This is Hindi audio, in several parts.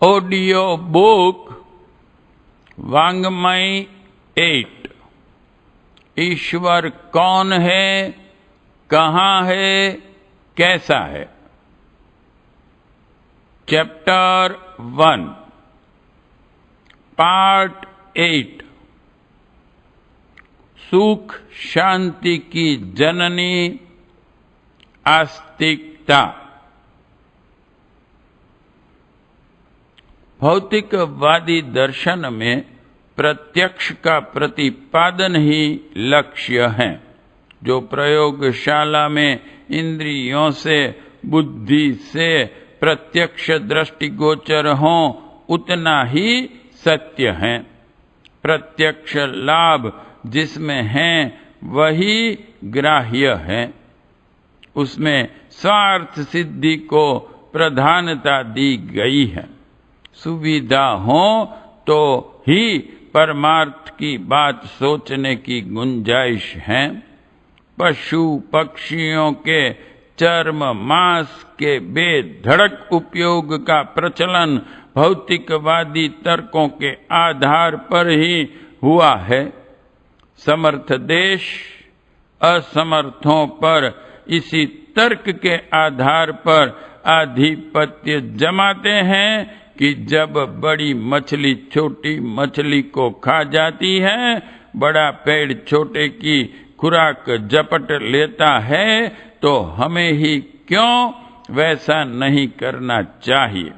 Audio book वांग्मय 8। ईश्वर कौन है, कहाँ है, कैसा है। Chapter 1 part 8। सुख शांति की जननी आस्तिकता। भौतिकवादी दर्शन में प्रत्यक्ष का प्रतिपादन ही लक्ष्य है। जो प्रयोगशाला में इंद्रियों से, बुद्धि से प्रत्यक्ष दृष्टिगोचर हो उतना ही सत्य है। प्रत्यक्ष लाभ जिसमें है वही ग्राह्य है। उसमें स्वार्थ सिद्धि को प्रधानता दी गई है। सुविधा हो तो ही परमार्थ की बात सोचने की गुंजाइश है। पशु पक्षियों के चर्म मांस के बेधड़क उपयोग का प्रचलन भौतिकवादी तर्कों के आधार पर ही हुआ है। समर्थ देश असमर्थों पर इसी तर्क के आधार पर आधिपत्य जमाते हैं कि जब बड़ी मछली छोटी मछली को खा जाती है, बड़ा पेड़ छोटे की खुराक झपट लेता है, तो हमें ही क्यों वैसा नहीं करना चाहिए।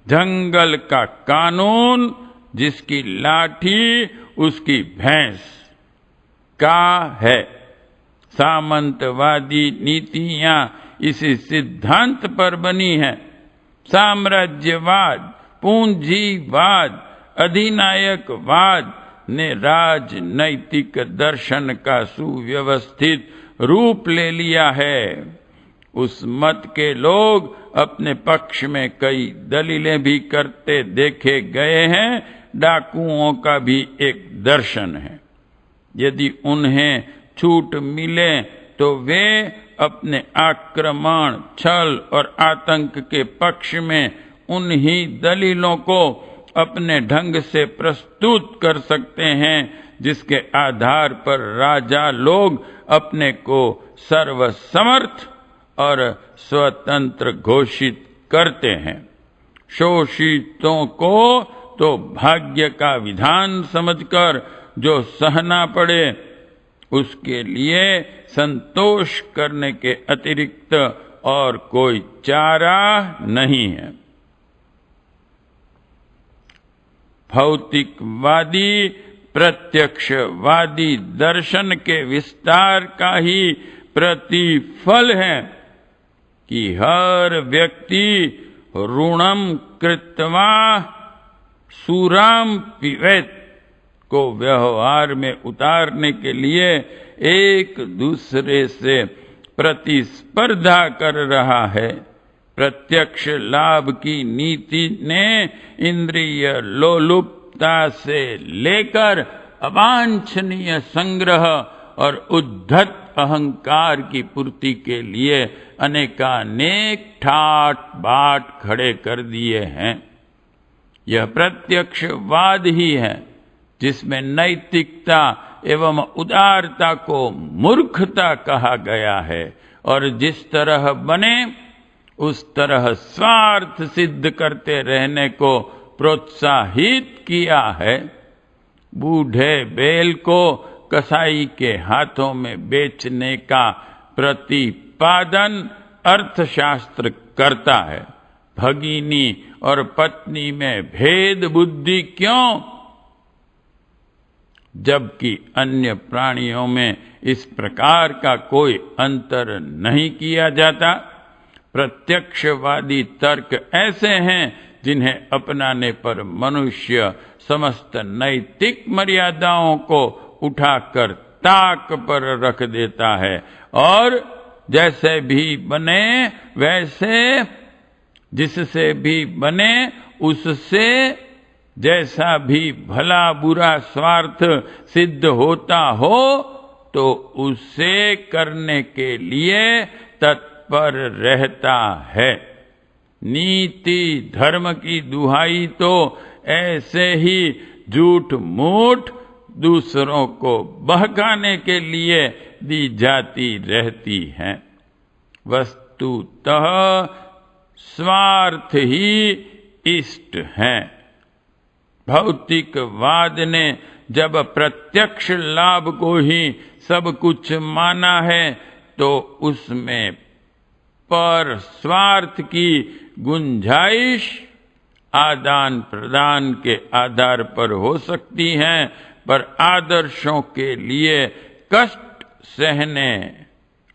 जंगल का कानून जिसकी लाठी उसकी भैंस का है। सामंतवादी नीतियां इसी सिद्धांत पर बनी है। साम्राज्यवाद, पूंजीवाद, अधिनायकवाद ने राजनैतिक दर्शन का सुव्यवस्थित रूप ले लिया है। उस मत के लोग अपने पक्ष में कई दलीलें भी करते देखे गए हैं। डाकुओं का भी एक दर्शन है। यदि उन्हें छूट मिले तो वे अपने आक्रमण, छल और आतंक के पक्ष में उन्हीं दलीलों को अपने ढंग से प्रस्तुत कर सकते हैं जिसके आधार पर राजा लोग अपने को सर्वसमर्थ और स्वतंत्र घोषित करते हैं। शोषितों को तो भाग्य का विधान समझकर जो सहना पड़े, उसके लिए संतोष करने के अतिरिक्त और कोई चारा नहीं है। भौतिकवादी प्रत्यक्षवादी दर्शन के विस्तार का ही प्रतिफल है कि हर व्यक्ति ऋणम कृत्वा सुराम पिबेत को व्यवहार में उतारने के लिए एक दूसरे से प्रतिस्पर्धा कर रहा है। प्रत्यक्ष लाभ की नीति ने इंद्रिय लोलुपता से लेकर अवांछनीय संग्रह और उद्धत अहंकार की पूर्ति के लिए अनेकानेक ठाट बाट खड़े कर दिए हैं। यह प्रत्यक्षवाद ही है जिसमें नैतिकता एवं उदारता को मूर्खता कहा गया है और जिस तरह बने उस तरह स्वार्थ सिद्ध करते रहने को प्रोत्साहित किया है। बूढ़े बैल को कसाई के हाथों में बेचने का प्रतिपादन अर्थशास्त्र करता है। भगिनी और पत्नी में भेद बुद्धि क्यों, जबकि अन्य प्राणियों में इस प्रकार का कोई अंतर नहीं किया जाता। प्रत्यक्षवादी तर्क ऐसे हैं जिन्हें अपनाने पर मनुष्य समस्त नैतिक मर्यादाओं को उठाकर ताक पर रख देता है और जैसे भी बने वैसे, जिससे भी बने उससे जैसा भी भला बुरा स्वार्थ सिद्ध होता हो तो उसे करने के लिए तत्पर रहता है। नीति धर्म की दुहाई तो ऐसे ही झूठ मूठ दूसरों को बहकाने के लिए दी जाती रहती है। वस्तुतः स्वार्थ ही इष्ट है। भौतिकवाद ने जब प्रत्यक्ष लाभ को ही सब कुछ माना है तो उसमें पर स्वार्थ की गुंजाइश आदान प्रदान के आधार पर हो सकती है, पर आदर्शों के लिए कष्ट सहने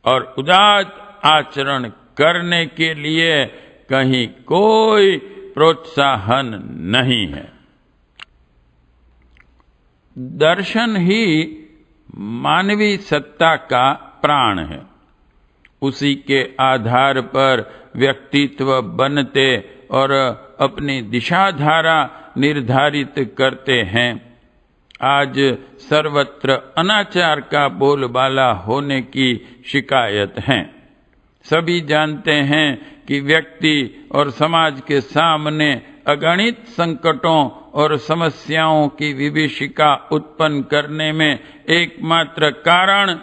और उदात्त आचरण करने के लिए कहीं कोई प्रोत्साहन नहीं है। दर्शन ही मानवीय सत्ता का प्राण है। उसी के आधार पर व्यक्तित्व बनते और अपनी दिशाधारा निर्धारित करते हैं। आज सर्वत्र अनाचार का बोलबाला होने की शिकायत है। सभी जानते हैं कि व्यक्ति और समाज के सामने अगणित संकटों और समस्याओं की विभीषिका उत्पन्न करने में एकमात्र कारण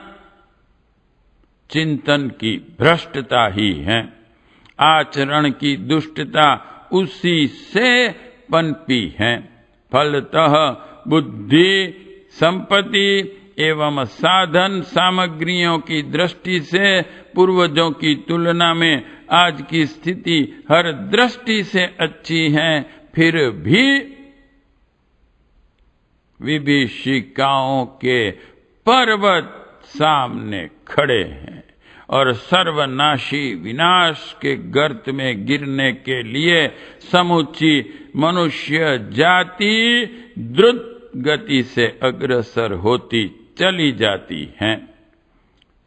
चिंतन की भ्रष्टता ही है। आचरण की दुष्टता उसी से पनपी है। फलतः बुद्धि, संपत्ति एवं साधन सामग्रियों की दृष्टि से पूर्वजों की तुलना में आज की स्थिति हर दृष्टि से अच्छी है, फिर भी विभीषिकाओं के पर्वत सामने खड़े हैं और सर्वनाशी विनाश के गर्त में गिरने के लिए समूची मनुष्य जाति द्रुत गति से अग्रसर होती चली जाती है।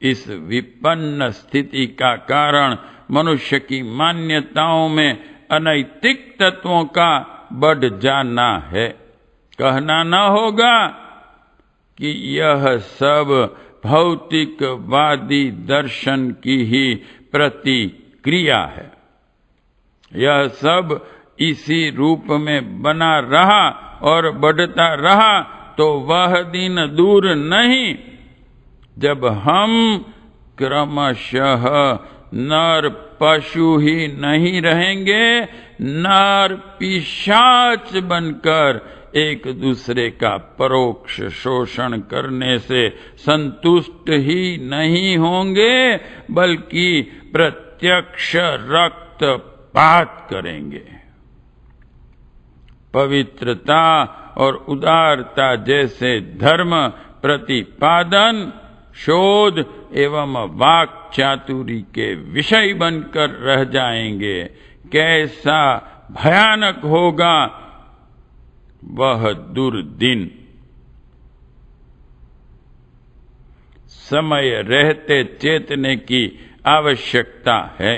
इस विपन्न स्थिति का कारण मनुष्य की मान्यताओं में अनैतिक तत्वों का बढ़ जाना है। कहना न होगा कि यह सब भौतिकवादी दर्शन की ही प्रतिक्रिया है। यह सब इसी रूप में बना रहा और बढ़ता रहा तो वह दिन दूर नहीं जब हम क्रमशः नर पशु ही नहीं रहेंगे, नर पिशाच बनकर एक दूसरे का परोक्ष शोषण करने से संतुष्ट ही नहीं होंगे, बल्कि प्रत्यक्ष रक्तपात करेंगे। पवित्रता और उदारता जैसे धर्म प्रतिपादन, शोध एवं वाक चातुरी के विषय बनकर रह जाएंगे। कैसा भयानक होगा वह दुर्दिन। समय रहते चेतने की आवश्यकता है।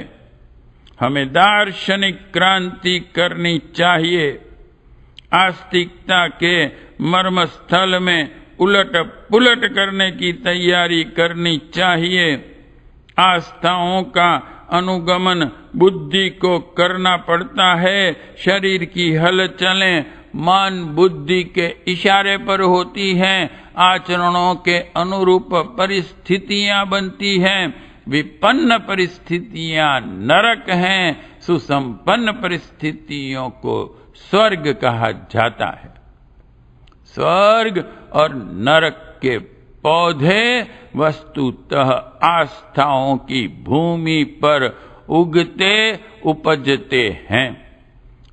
हमें दार्शनिक क्रांति करनी चाहिए। आस्तिकता के मर्मस्थल में उलट पुलट करने की तैयारी करनी चाहिए। आस्थाओं का अनुगमन बुद्धि को करना पड़ता है। शरीर की हलचलें मन बुद्धि के इशारे पर होती हैं। आचरणों के अनुरूप परिस्थितियां बनती हैं। विपन्न परिस्थितियां नरक हैं, सुसंपन्न परिस्थितियों को स्वर्ग कहा जाता है। स्वर्ग और नरक के पौधे वस्तुतः आस्थाओं की भूमि पर उगते उपजते हैं।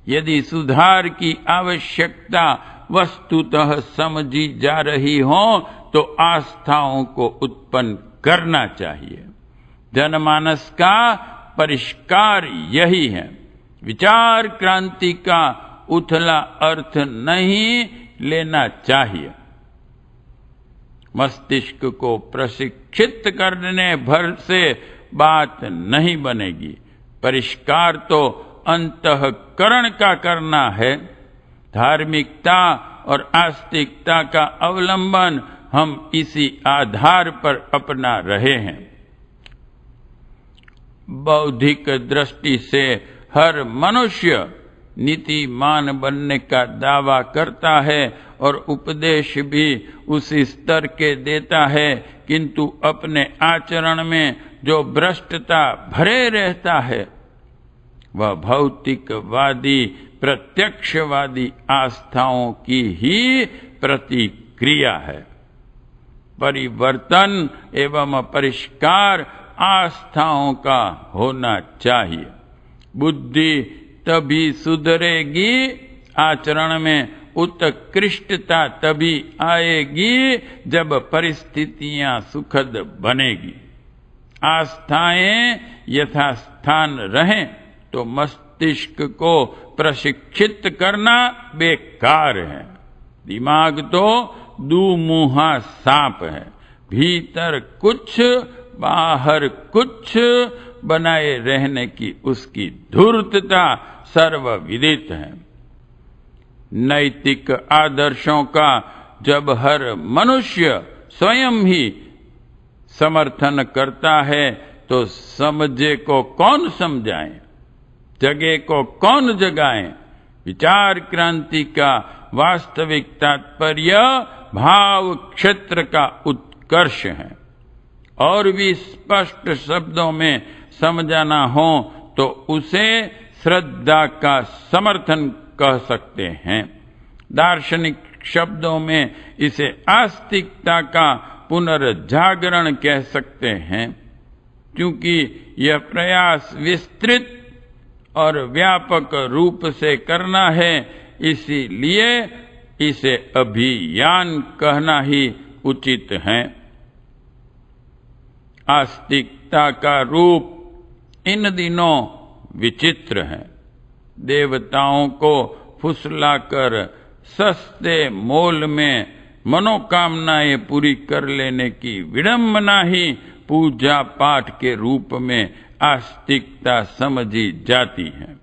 यदि सुधार की आवश्यकता वस्तुतः समझी जा रही हो तो आस्थाओं को उत्पन्न करना चाहिए। जनमानस का परिष्कार यही है। विचार क्रांति का उथला अर्थ नहीं लेना चाहिए। मस्तिष्क को प्रशिक्षित करने भर से बात नहीं बनेगी। परिष्कार तो अंतःकरण का करना है। धार्मिकता और आस्तिकता का अवलंबन हम इसी आधार पर अपना रहे हैं। बौद्धिक दृष्टि से हर मनुष्य नीतिमान बनने का दावा करता है और उपदेश भी उसी स्तर के देता है, किंतु अपने आचरण में जो भ्रष्टता भरे रहता है वह भौतिकवादी प्रत्यक्षवादी आस्थाओं की ही प्रतिक्रिया है। परिवर्तन एवं परिष्कार आस्थाओं का होना चाहिए। बुद्धि तभी सुधरेगी, आचरण में उत्कृष्टता तभी आएगी जब परिस्थितियां सुखद बनेगी। आस्थाएं यथास्थान रहें तो मस्तिष्क को प्रशिक्षित करना बेकार है। दिमाग तो दुमुहा सांप है, भीतर कुछ बाहर कुछ बनाए रहने की उसकी धूर्तता सर्वविदित है। नैतिक आदर्शों का जब हर मनुष्य स्वयं ही समर्थन करता है तो समझे को कौन समझाए, जगे को कौन जगाए। विचार क्रांति का वास्तविक तात्पर्य भाव क्षेत्र का उत्कर्ष है। और भी स्पष्ट शब्दों में समझाना हो तो उसे श्रद्धा का समर्थन कह सकते हैं। दार्शनिक शब्दों में इसे आस्तिकता का पुनर्जागरण कह सकते हैं, क्योंकि यह प्रयास विस्तृत और व्यापक रूप से करना है, इसीलिए इसे अभियान कहना ही उचित है। आस्तिकता का रूप इन दिनों विचित्र है। देवताओं को फुसलाकर सस्ते मोल में मनोकामनाएं पूरी कर लेने की विडंबना ही पूजा पाठ के रूप में आस्तिकता समझी जाती है।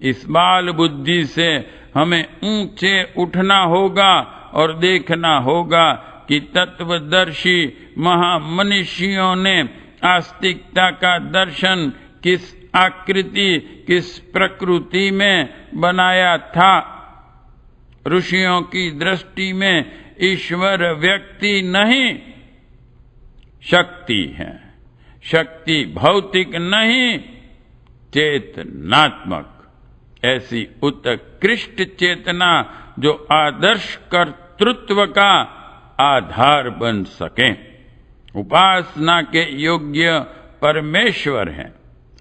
इस बाल बुद्धि से हमें ऊंचे उठना होगा और देखना होगा कि तत्वदर्शी महामनीषियों ने आस्तिकता का दर्शन किस आकृति किस प्रकृति में बनाया था। ऋषियों की दृष्टि में ईश्वर व्यक्ति नहीं शक्ति है, शक्ति भौतिक नहीं चेतनात्मक। ऐसी उत्कृष्ट चेतना जो आदर्श कर्तृत्व का आधार बन सके। उपासना के योग्य परमेश्वर है।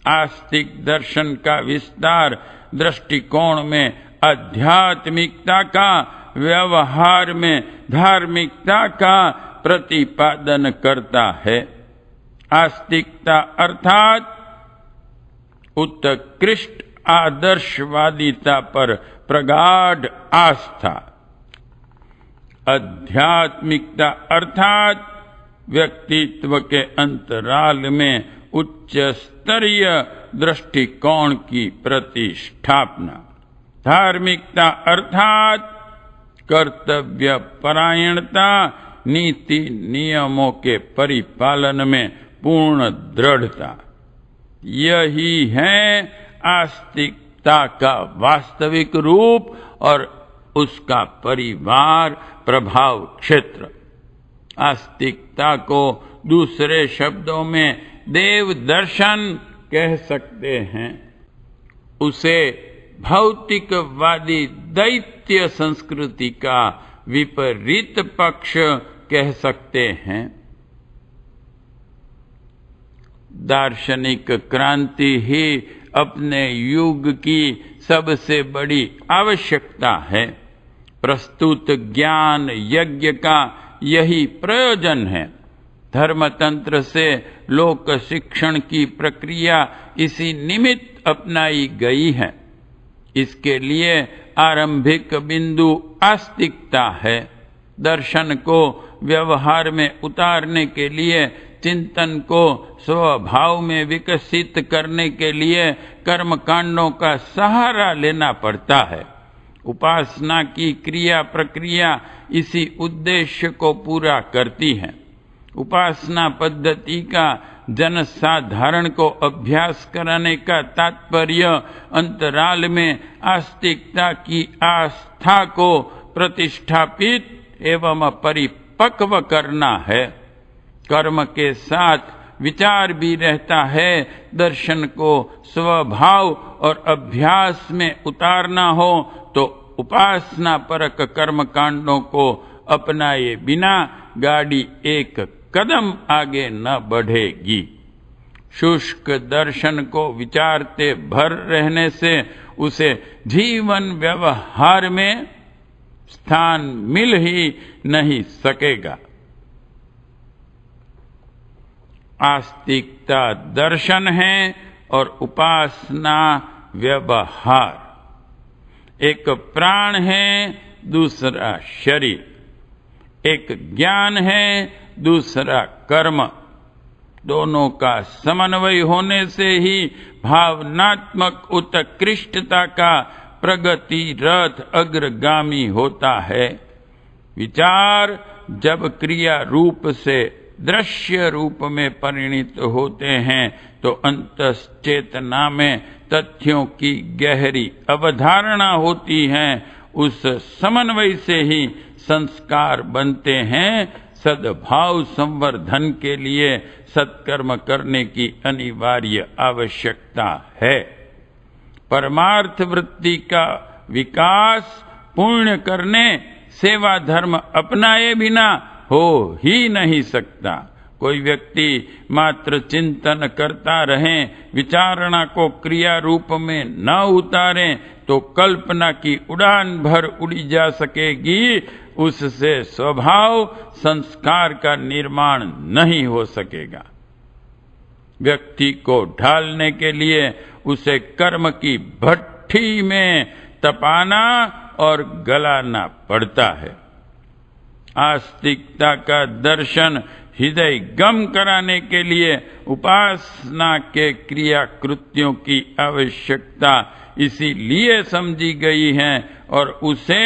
आस्तिक दर्शन का विस्तार दृष्टिकोण में आध्यात्मिकता का, व्यवहार में धार्मिकता का प्रतिपादन करता है। आस्तिकता अर्थात उत्कृष्ट आदर्शवादिता पर प्रगाढ़ आस्था। आध्यात्मिकता अर्थात व्यक्तित्व के अंतराल में उच्च स्तरीय दृष्टिकोण की प्रतिष्ठापना। धार्मिकता अर्थात कर्तव्य परायणता, नीति नियमों के परिपालन में पूर्ण दृढ़ता। यही है आस्तिकता का वास्तविक रूप और उसका परिवार प्रभाव क्षेत्र। आस्तिकता को दूसरे शब्दों में देव दर्शन कह सकते हैं। उसे भौतिकवादी दैत्य संस्कृति का विपरीत पक्ष कह सकते हैं। दार्शनिक क्रांति ही अपने युग की सबसे बड़ी आवश्यकता है। प्रस्तुत ज्ञान यज्ञ का यही प्रयोजन है। धर्मतंत्र से लोक शिक्षण की प्रक्रिया इसी निमित्त अपनाई गई है। इसके लिए आरंभिक बिंदु आस्तिकता है। दर्शन को व्यवहार में उतारने के लिए, चिंतन को स्वभाव में विकसित करने के लिए कर्मकांडों का सहारा लेना पड़ता है। उपासना की क्रिया प्रक्रिया इसी उद्देश्य को पूरा करती है। उपासना पद्धति का जनसाधारण को अभ्यास कराने का तात्पर्य अंतराल में आस्तिकता की आस्था को प्रतिष्ठापित एवं परिपक्व करना है। कर्म के साथ विचार भी रहता है। दर्शन को स्वभाव और अभ्यास में उतारना हो तो उपासना परक कर्म कांडों को अपनाए बिना गाड़ी एक कदम आगे न बढ़ेगी। शुष्क दर्शन को विचारते भर रहने से उसे जीवन व्यवहार में स्थान मिल ही नहीं सकेगा। आस्तिकता दर्शन है और उपासना व्यवहार। एक प्राण है, दूसरा शरीर। एक ज्ञान है, दूसरा कर्म। दोनों का समन्वय होने से ही भावनात्मक उत्कृष्टता का प्रगति रथ अग्रगामी होता है। विचार जब क्रिया रूप से दृश्य रूप में परिणित होते हैं तो अंतश्चेतना में तथ्यों की गहरी अवधारणा होती है। उस समन्वय से ही संस्कार बनते हैं। सद्भाव संवर्धन के लिए सत्कर्म करने की अनिवार्य आवश्यकता है। परमार्थ वृत्ति का विकास पुण्य करने, सेवा धर्म अपनाए बिना हो ही नहीं सकता। कोई व्यक्ति मात्र चिंतन करता रहे, विचारणा को क्रिया रूप में न उतारे तो कल्पना की उड़ान भर उड़ी जा सकेगी। उससे स्वभाव संस्कार का निर्माण नहीं हो सकेगा। व्यक्ति को ढालने के लिए उसे कर्म की भट्ठी में तपाना और गलाना पड़ता है। आस्तिकता का दर्शन हृदय गम कराने के लिए उपासना के क्रिया कृत्यों की आवश्यकता इसीलिए समझी गई है और उसे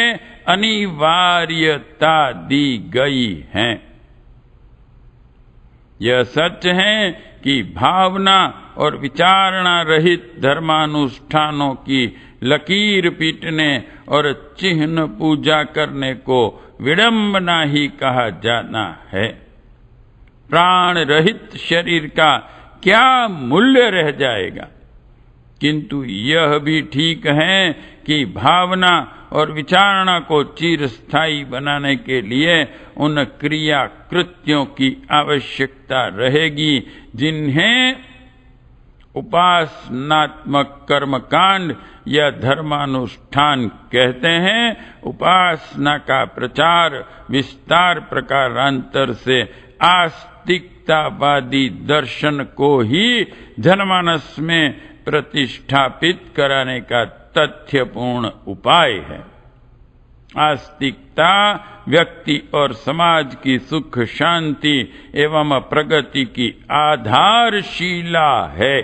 अनिवार्यता दी गई है। यह सच है कि भावना और विचारणा रहित धर्मानुष्ठानों की लकीर पीटने और चिन्ह पूजा करने को विडंबना ही कहा जाना है। प्राण रहित शरीर का क्या मूल्य रह जाएगा। किंतु यह भी ठीक है कि भावना और विचारणा को चिरस्थायी बनाने के लिए उन क्रिया कृत्यों की आवश्यकता रहेगी जिन्हें उपासनात्मक कर्मकांड या धर्मानुष्ठान कहते हैं। उपासना का प्रचार विस्तार प्रकारांतर से आस्तिकतावादी दर्शन को ही जनमानस में प्रतिष्ठापित कराने का तथ्यपूर्ण उपाय है। आस्तिकता व्यक्ति और समाज की सुख शांति एवं प्रगति की आधारशिला है।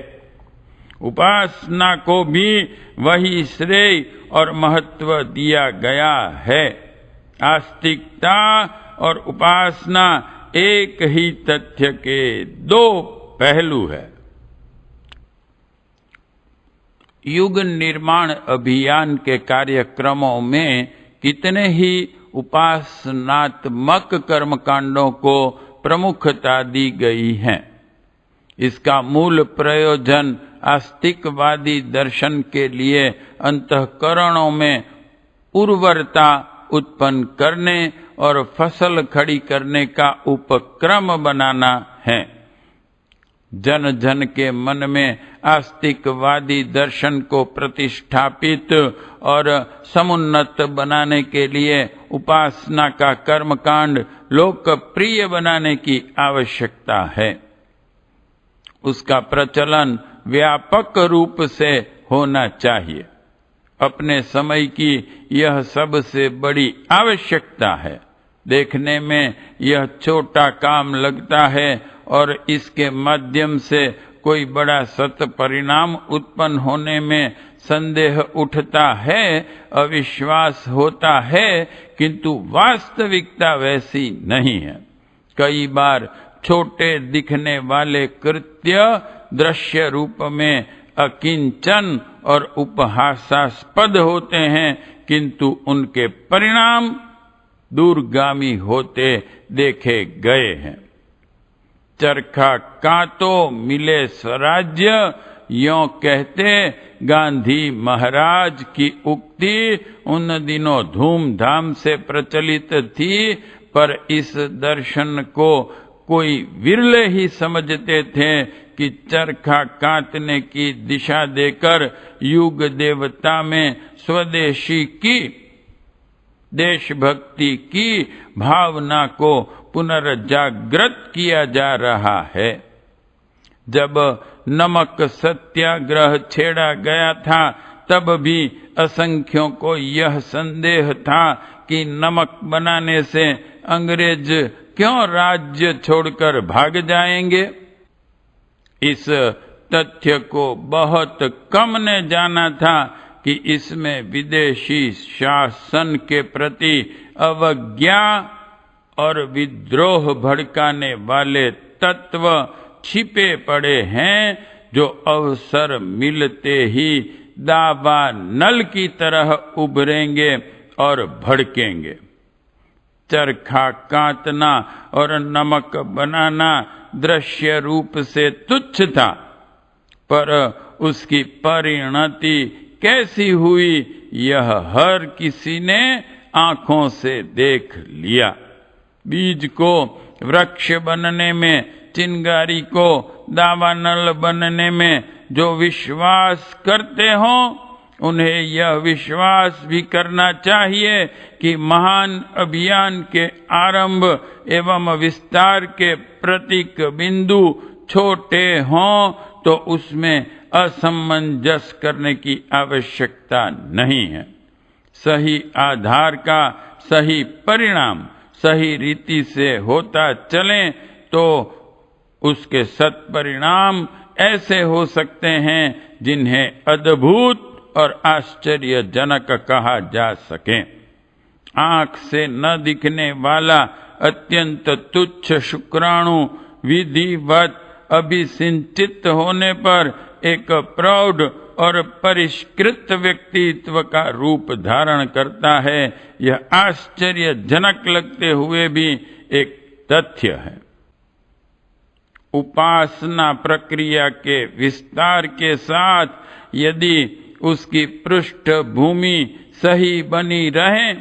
उपासना को भी वही श्रेय और महत्व दिया गया है। आस्तिकता और उपासना एक ही तथ्य के दो पहलू है। युग निर्माण अभियान के कार्यक्रमों में कितने ही उपासनात्मक कर्मकांडों को प्रमुखता दी गई है। इसका मूल प्रयोजन आस्तिकवादी दर्शन के लिए अंतःकरणों में उर्वरता उत्पन्न करने और फसल खड़ी करने का उपक्रम बनाना है। जन जन के मन में आस्तिकवादी दर्शन को प्रतिष्ठापित और समुन्नत बनाने के लिए उपासना का कर्मकांड लोकप्रिय बनाने की आवश्यकता है। उसका प्रचलन व्यापक रूप से होना चाहिए। अपने समय की यह सबसे बड़ी आवश्यकता है। देखने में यह छोटा काम लगता है और इसके माध्यम से कोई बड़ा सत्परिणाम उत्पन्न होने में संदेह उठता है, अविश्वास होता है, किंतु वास्तविकता वैसी नहीं है। कई बार छोटे दिखने वाले कृत्य दृश्य रूप में अकिंचन और उपहासास्पद होते हैं, किंतु उनके परिणाम दूरगामी होते देखे गए हैं। चरखा कातो मिले स्वराज्य, यों कहते गांधी महाराज की उक्ति उन दिनों धूमधाम से प्रचलित थी, पर इस दर्शन को कोई विरले ही समझते थे कि चरखा काटने की दिशा देकर युग देवता में स्वदेशी की, देशभक्ति की भावना को पुनर्जागृत किया जा रहा है। जब नमक सत्याग्रह छेड़ा गया था, तब भी असंख्यों को यह संदेह था कि नमक बनाने से अंग्रेज क्यों राज्य छोड़कर भाग जाएंगे। इस तथ्य को बहुत कम ने जाना था कि इसमें विदेशी शासन के प्रति अवज्ञा और विद्रोह भड़काने वाले तत्व छिपे पड़े हैं, जो अवसर मिलते ही दावा नल की तरह उभरेंगे और भड़केंगे। चरखा काटना और नमक बनाना दृश्य रूप से तुच्छ था, पर उसकी परिणति कैसी हुई यह हर किसी ने आंखों से देख लिया। बीज को वृक्ष बनने में, चिंगारी को दावानल बनने में जो विश्वास करते हों, उन्हें यह विश्वास भी करना चाहिए कि महान अभियान के आरंभ एवं विस्तार के प्रतीक बिंदु छोटे हों तो उसमें असमंजस करने की आवश्यकता नहीं है। सही आधार का सही परिणाम सही रीति से होता चले तो उसके सत्परिणाम ऐसे हो सकते हैं जिन्हें अद्भुत और आश्चर्यजनक कहा जा सके। आंख से न दिखने वाला अत्यंत तुच्छ शुक्राणु विधिवत अभिसिंचित होने पर एक प्रौढ़ और परिष्कृत व्यक्तित्व का रूप धारण करता है। यह आश्चर्यजनक लगते हुए भी एक तथ्य है। उपासना प्रक्रिया के विस्तार के साथ यदि उसकी पृष्ठभूमि सही बनी रहे,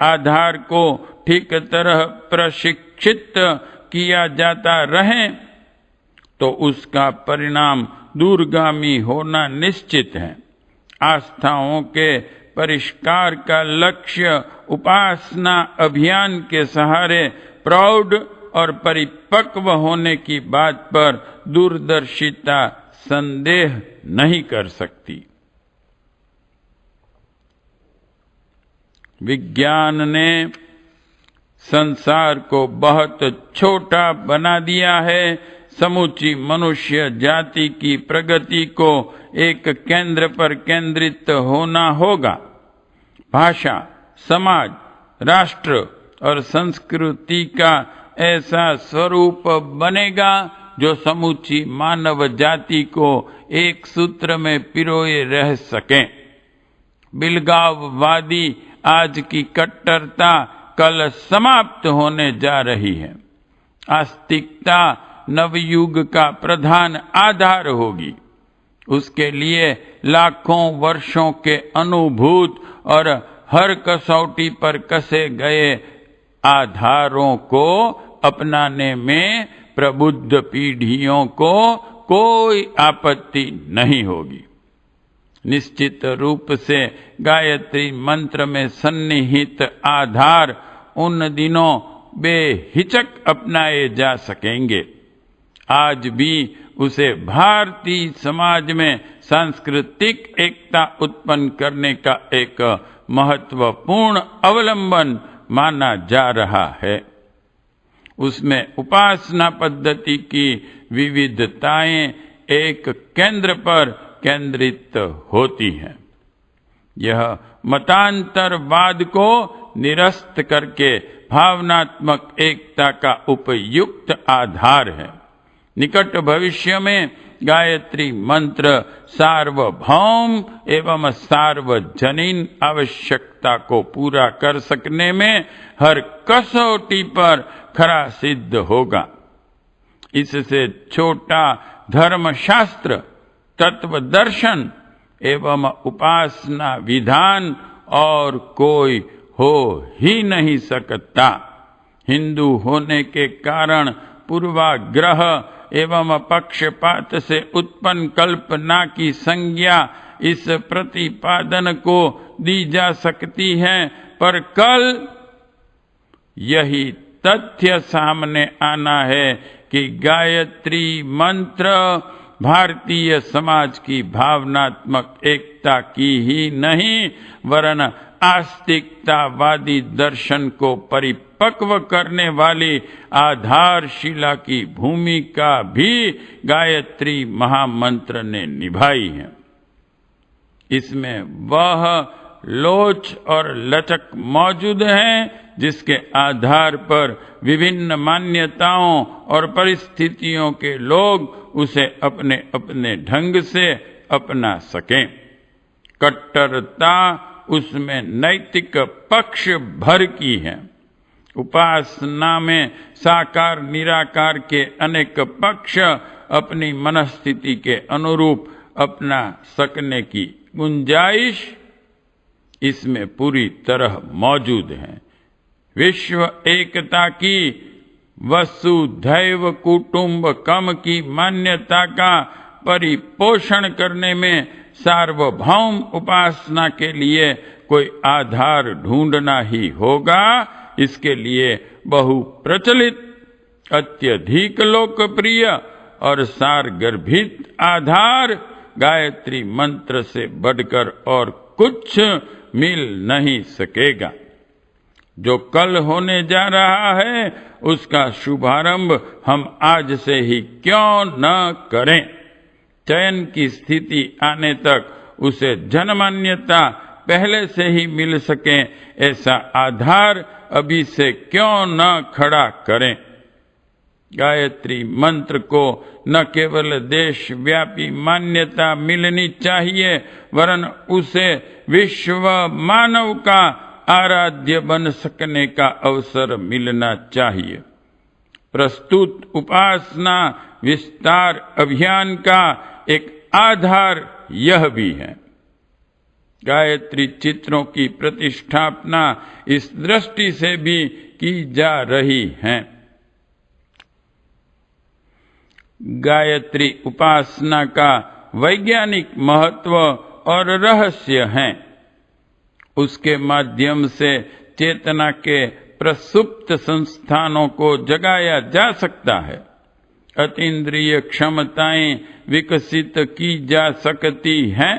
आधार को ठीक तरह प्रशिक्षित किया जाता रहे, तो उसका परिणाम दूरगामी होना निश्चित है। आस्थाओं के परिष्कार का लक्ष्य उपासना अभियान के सहारे प्रौढ़ और परिपक्व होने की बात पर दूरदर्शिता संदेह नहीं कर सकती। विज्ञान ने संसार को बहुत छोटा बना दिया है। समूची मनुष्य जाति की प्रगति को एक केंद्र पर केंद्रित होना होगा। भाषा, समाज, राष्ट्र और संस्कृति का ऐसा स्वरूप बनेगा जो समूची मानव जाति को एक सूत्र में पिरोए रह सके। बिलगाववादी आज की कट्टरता कल समाप्त होने जा रही है। आस्तिकता नवयुग का प्रधान आधार होगी। उसके लिए लाखों वर्षों के अनुभूत और हर कसौटी पर कसे गए आधारों को अपनाने में प्रबुद्ध पीढ़ियों को कोई आपत्ति नहीं होगी। निश्चित रूप से गायत्री मंत्र में सन्निहित आधार उन दिनों बेहिचक अपनाए जा सकेंगे। आज भी उसे भारतीय समाज में सांस्कृतिक एकता उत्पन्न करने का एक महत्वपूर्ण अवलंबन माना जा रहा है। उसमें उपासना पद्धति की विविधताएं एक केंद्र पर केंद्रित होती हैं। यह मतांतरवाद को निरस्त करके भावनात्मक एकता का उपयुक्त आधार है। निकट भविष्य में गायत्री मंत्र सार्वभौम एवं सार्वजनीन आवश्यकता को पूरा कर सकने में हर कसौटी पर खरा सिद्ध होगा। इससे छोटा धर्मशास्त्र, तत्व दर्शन एवं उपासना विधान और कोई हो ही नहीं सकता। हिंदू होने के कारण पूर्वाग्रह एवं पक्षपात से उत्पन्न कल्पना की संज्ञा इस प्रतिपादन को दी जा सकती है, पर कल यही तथ्य सामने आना है कि गायत्री मंत्र भारतीय समाज की भावनात्मक एकता की ही नहीं वरन आस्तिकतावादी दर्शन को परिपक्व करने वाली आधारशिला की भूमिका भी गायत्री महामंत्र ने निभाई है। इसमें वह लोच और लचक मौजूद है जिसके आधार पर विभिन्न मान्यताओं और परिस्थितियों के लोग उसे अपने अपने ढंग से अपना सकें। कट्टरता उसमें नैतिक पक्ष भर की है। उपासना में साकार निराकार के अनेक पक्ष अपनी मनस्थिति के अनुरूप अपना सकने की गुंजाइश इसमें पूरी तरह मौजूद है। विश्व एकता की वसुधैव कुटुंबकम की मान्यता का परिपोषण करने में सार्वभौम उपासना के लिए कोई आधार ढूंढना ही होगा। इसके लिए बहु प्रचलित, अत्यधिक लोकप्रिय और सारगर्भित आधार गायत्री मंत्र से बढ़कर और कुछ मिल नहीं सकेगा। जो कल होने जा रहा है उसका शुभारंभ हम आज से ही क्यों न करें। चयन की स्थिति आने तक उसे जनमान्यता पहले से ही मिल सके ऐसा आधार अभी से क्यों न खड़ा करें। गायत्री मंत्र को न केवल देशव्यापी मान्यता मिलनी चाहिए वरन उसे विश्व मानव का आराध्य बन सकने का अवसर मिलना चाहिए। प्रस्तुत उपासना विस्तार अभियान का एक आधार यह भी है। गायत्री चित्रों की प्रतिष्ठापना इस दृष्टि से भी की जा रही है। गायत्री उपासना का वैज्ञानिक महत्व और रहस्य है। उसके माध्यम से चेतना के प्रसुप्त संस्थानों को जगाया जा सकता है। अतीन्द्रिय क्षमताएं विकसित की जा सकती हैं।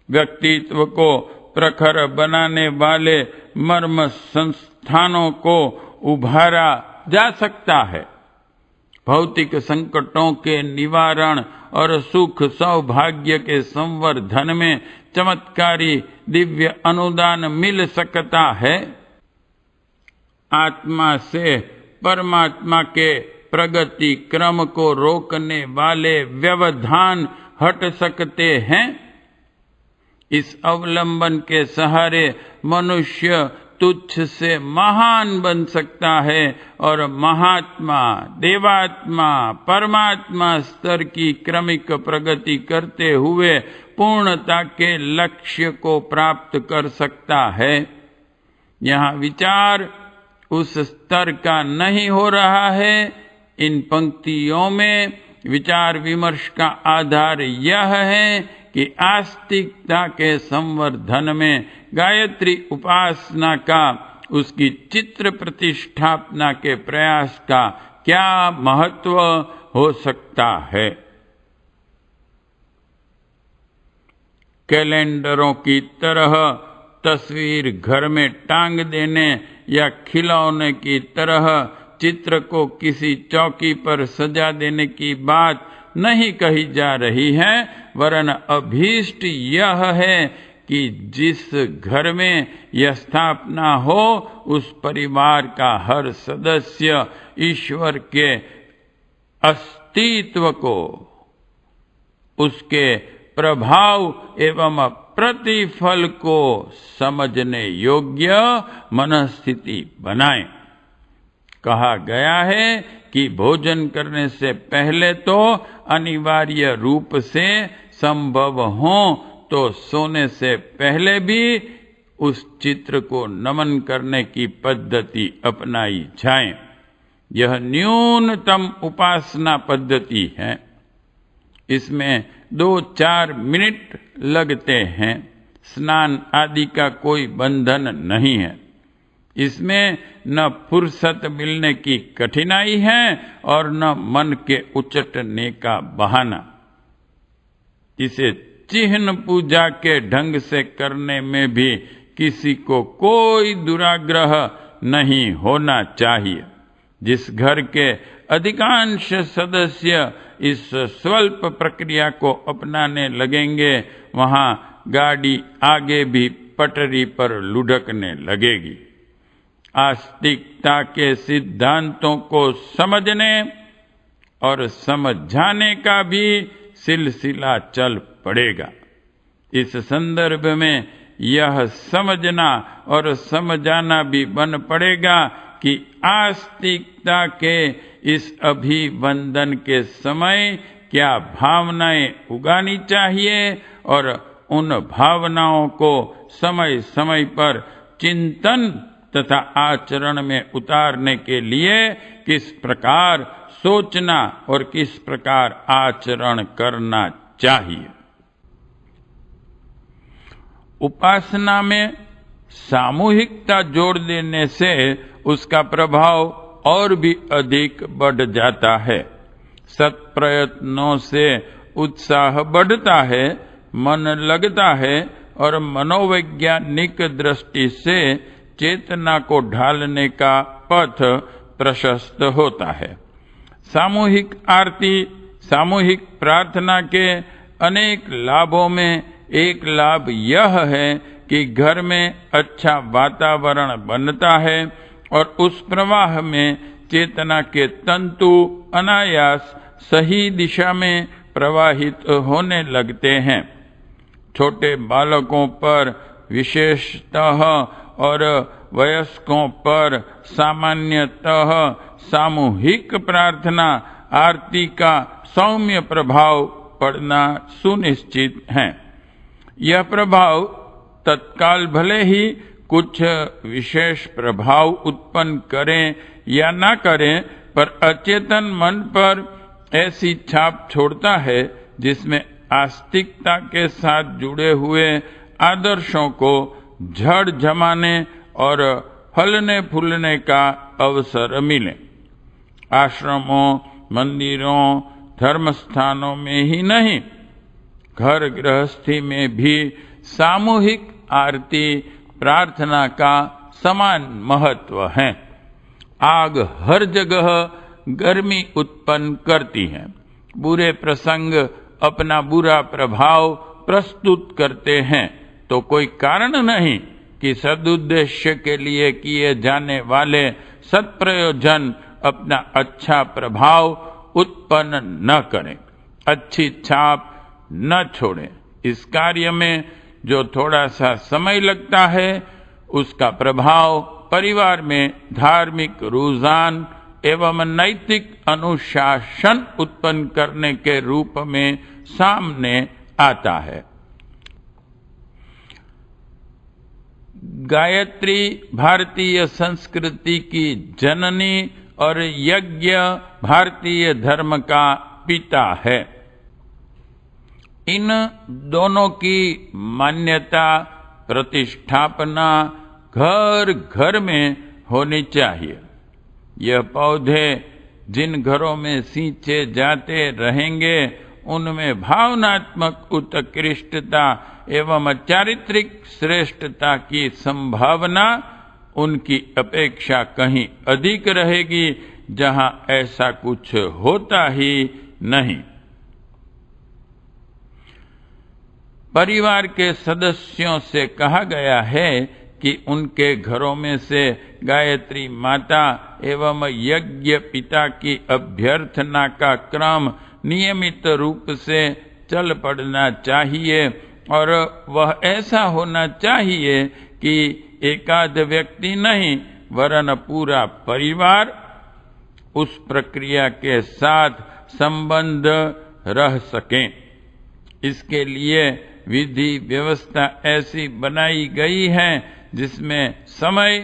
व्यक्तित्व को प्रखर बनाने वाले मर्म संस्थानों को उभारा जा सकता है। भौतिक संकटों के निवारण और सुख सौभाग्य के संवर्धन में चमत्कारी दिव्य अनुदान मिल सकता है। आत्मा से परमात्मा के प्रगति क्रम को रोकने वाले व्यवधान हट सकते हैं। इस अवलंबन के सहारे मनुष्य तुच्छ से महान बन सकता है और महात्मा, देवात्मा, परमात्मा स्तर की क्रमिक प्रगति करते हुए पूर्णता के लक्ष्य को प्राप्त कर सकता है। यहाँ विचार उस स्तर का नहीं हो रहा है। इन पंक्तियों में विचार विमर्श का आधार यह है कि आस्तिकता के संवर्धन में गायत्री उपासना का, उसकी चित्र प्रतिष्ठापना के प्रयास का क्या महत्व हो सकता है। कैलेंडरों की तरह तस्वीर घर में टांग देने या खिलौने की तरह चित्र को किसी चौकी पर सजा देने की बात नहीं कही जा रही है, वरन अभीष्ट यह है कि जिस घर में यह स्थापना हो उस परिवार का हर सदस्य ईश्वर के अस्तित्व को, उसके प्रभाव एवं प्रतिफल को समझने योग्य मनस्थिति बनाए। कहा गया है कि भोजन करने से पहले तो अनिवार्य रूप से संभव हो तो सोने से पहले भी उस चित्र को नमन करने की पद्धति अपनाई जाए। यह न्यूनतम उपासना पद्धति है। इसमें 2-4 मिनट लगते हैं। स्नान आदि का कोई बंधन नहीं है। इसमें न फुर्सत मिलने की कठिनाई है और न मन के उचटने का बहाना। इसे चिन्ह पूजा के ढंग से करने में भी किसी को कोई दुराग्रह नहीं होना चाहिए। जिस घर के अधिकांश सदस्य इस स्वल्प प्रक्रिया को अपनाने लगेंगे, वहां गाड़ी आगे भी पटरी पर लुढ़कने लगेगी। आस्तिकता के सिद्धांतों को समझने और समझाने का भी सिलसिला चल पड़ेगा। इस संदर्भ में यह समझना और समझाना भी बन पड़ेगा कि आस्तिकता के इस अभिवंदन के समय क्या भावनाएं उगानी चाहिए और उन भावनाओं को समय समय पर चिंतन तथा आचरण में उतारने के लिए किस प्रकार सोचना और किस प्रकार आचरण करना चाहिए। उपासना में सामूहिकता जोड़ देने से उसका प्रभाव और भी अधिक बढ़ जाता है। सत्प्रयत्नों से उत्साह बढ़ता है, मन लगता है और मनोवैज्ञानिक दृष्टि से चेतना को ढालने का पथ प्रशस्त होता है। सामूहिक आरती, सामूहिक प्रार्थना के अनेक लाभों में एक लाभ यह है कि घर में अच्छा वातावरण बनता है और उस प्रवाह में चेतना के तंतु अनायास सही दिशा में प्रवाहित होने लगते हैं। छोटे बालकों पर विशेषतः और वयस्कों पर सामान्यतः सामूहिक प्रार्थना आरती का सौम्य प्रभाव पड़ना सुनिश्चित है। यह प्रभाव तत्काल भले ही कुछ विशेष प्रभाव उत्पन्न करें या ना करें, पर अचेतन मन पर ऐसी छाप छोड़ता है जिसमें आस्तिकता के साथ जुड़े हुए आदर्शों को झड़ जमाने और फलने फूलने का अवसर मिले। आश्रमों, मंदिरों, धर्मस्थानों में ही नहीं, घर गृहस्थी में भी सामूहिक आरती प्रार्थना का समान महत्व है। आग हर जगह गर्मी उत्पन्न करती है। बुरे प्रसंग अपना बुरा प्रभाव प्रस्तुत करते हैं, तो कोई कारण नहीं कि सदुद्देश्य के लिए किए जाने वाले सत्प्रयोजन अपना अच्छा प्रभाव उत्पन्न न करें, अच्छी छाप न छोड़ें। इस कार्य में जो थोड़ा सा समय लगता है, उसका प्रभाव परिवार में धार्मिक रुझान एवं नैतिक अनुशासन उत्पन्न करने के रूप में सामने आता है। गायत्री भारतीय संस्कृति की जननी और यज्ञ भारतीय धर्म का पिता है। इन दोनों की मान्यता, प्रतिष्ठापना घर घर में होनी चाहिए। यह पौधे जिन घरों में सींचे जाते रहेंगे, उनमें भावनात्मक उत्कृष्टता एवं चारित्रिक श्रेष्ठता की संभावना उनकी अपेक्षा कहीं अधिक रहेगी, जहां ऐसा कुछ होता ही नहीं। परिवार के सदस्यों से कहा गया है कि उनके घरों में से गायत्री माता एवं यज्ञ पिता की अभ्यर्थना का क्रम नियमित रूप से चल पड़ना चाहिए और वह ऐसा होना चाहिए कि एकाध व्यक्ति नहीं वरन पूरा परिवार उस प्रक्रिया के साथ संबंध रह सके। इसके लिए विधि व्यवस्था ऐसी बनाई गई है जिसमें समय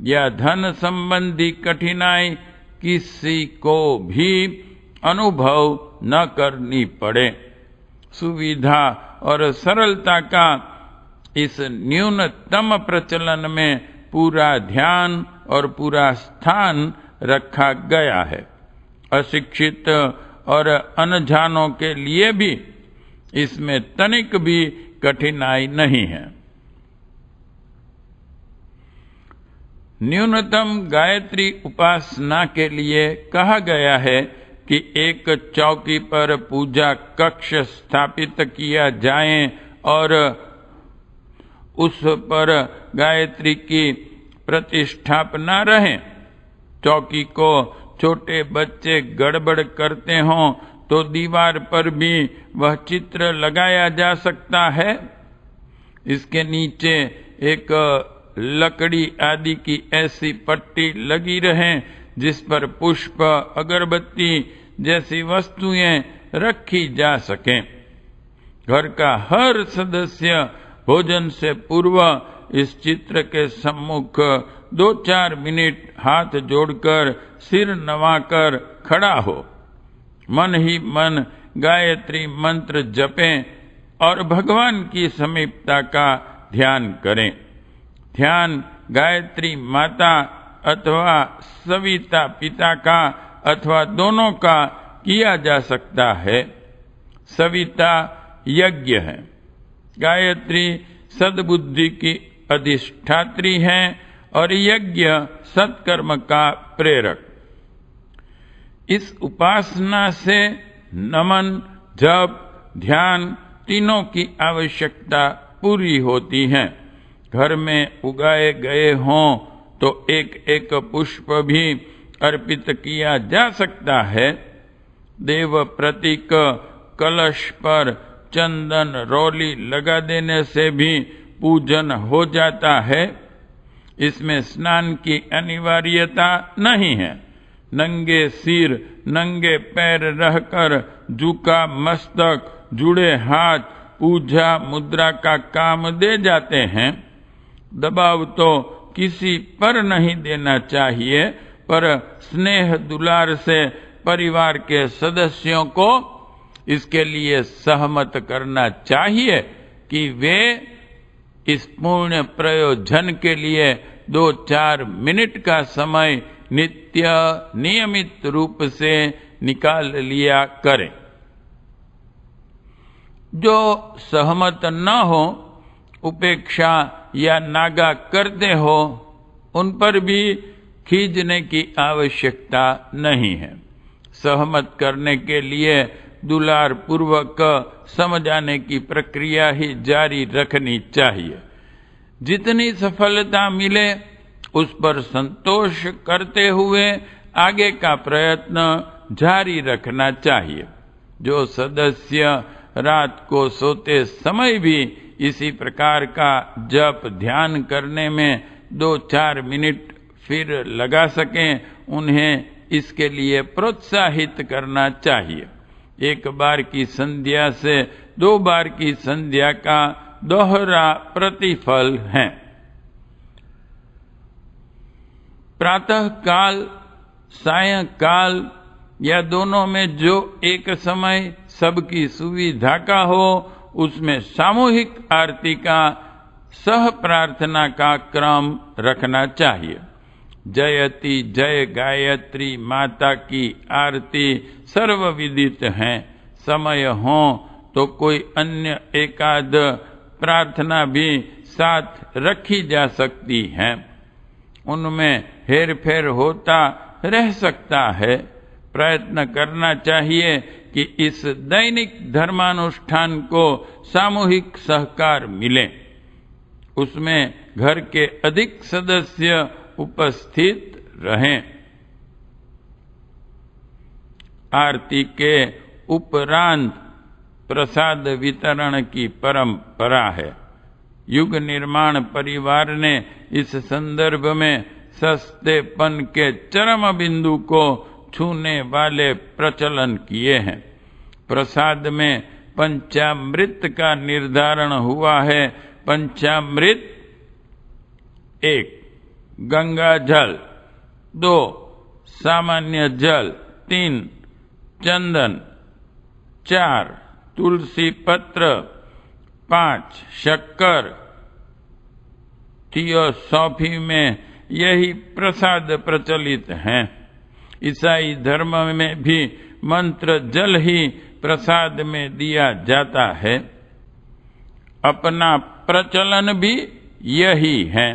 या धन संबंधी कठिनाई किसी को भी अनुभव न करनी पड़े। सुविधा और सरलता का इस न्यूनतम प्रचलन में पूरा ध्यान और पूरा स्थान रखा गया है। अशिक्षित और अनजानों के लिए भी इसमें तनिक भी कठिनाई नहीं है। न्यूनतम गायत्री उपासना के लिए कहा गया है कि एक चौकी पर पूजा कक्ष स्थापित किया जाए और उस पर गायत्री की प्रतिष्ठापना रहे। चौकी को छोटे बच्चे गड़बड़ करते हों तो दीवार पर भी वह चित्र लगाया जा सकता है। इसके नीचे एक लकड़ी आदि की ऐसी पट्टी लगी रहे जिस पर पुष्प अगरबत्ती जैसी वस्तुएं रखी जा सकें। घर का हर सदस्य भोजन से पूर्व इस चित्र के सम्मुख 2-4 मिनट हाथ जोड़कर सिर नवाकर खड़ा हो, मन ही मन गायत्री मंत्र जपें और भगवान की समीपता का ध्यान करें। ध्यान गायत्री माता अथवा सविता पिता का अथवा दोनों का किया जा सकता है। सविता यज्ञ है, गायत्री सद्बुद्धि की अधिष्ठात्री है और यज्ञ सत्कर्म का प्रेरक। इस उपासना से नमन, जप, ध्यान तीनों की आवश्यकता पूरी होती है। घर में उगाए गए हों तो एक एक पुष्प भी अर्पित किया जा सकता है। देव प्रतीक कलश पर चंदन रोली लगा देने से भी पूजन हो जाता है। इसमें स्नान की अनिवार्यता नहीं है। नंगे सिर नंगे पैर रहकर झुका मस्तक जुड़े हाथ पूजा मुद्रा का काम दे जाते हैं। दबाव तो किसी पर नहीं देना चाहिए, पर स्नेह दुलार से परिवार के सदस्यों को इसके लिए सहमत करना चाहिए कि वे इस पूर्ण प्रयोजन के लिए 2-4 मिनट का समय नित्य नियमित रूप से निकाल लिया करें। जो सहमत न हो, उपेक्षा या नागा करते हो, उन पर भी खींचने की आवश्यकता नहीं है। सहमत करने के लिए दुलार पूर्वक समझाने की प्रक्रिया ही जारी रखनी चाहिए। जितनी सफलता मिले उस पर संतोष करते हुए आगे का प्रयत्न जारी रखना चाहिए। जो सदस्य रात को सोते समय भी इसी प्रकार का जप ध्यान करने में 2-4 मिनट फिर लगा सकें, उन्हें इसके लिए प्रोत्साहित करना चाहिए। एक बार की संध्या से 2 बार की संध्या का दोहरा प्रतिफल है। प्रातः काल, सायंकाल या दोनों में जो एक समय सबकी सुविधा का हो, उसमें सामूहिक आरती का सह प्रार्थना का क्रम रखना चाहिए। जयति जय गायत्री माता की आरती सर्वविदित है। समय हो तो कोई अन्य एकाध प्रार्थना भी साथ रखी जा सकती है। उनमें हेर फेर होता रह सकता है। प्रयत्न करना चाहिए कि इस दैनिक धर्मानुष्ठान को सामूहिक सहकार मिले, उसमें घर के अधिक सदस्य उपस्थित रहें। आरती के उपरांत प्रसाद वितरण की परंपरा है। युग निर्माण परिवार ने इस संदर्भ में सस्तेपन के चरम बिंदु को छूने वाले प्रचलन किए हैं। प्रसाद में पंचामृत का निर्धारण हुआ है। पंचामृत: 1 गंगा जल, 2 सामान्य जल, 3 चंदन, 4 तुलसी पत्र, 5 शक्कर। थियोसॉफी में यही प्रसाद प्रचलित हैं। ईसाई धर्म में भी मंत्र जल ही प्रसाद में दिया जाता है। अपना प्रचलन भी यही है।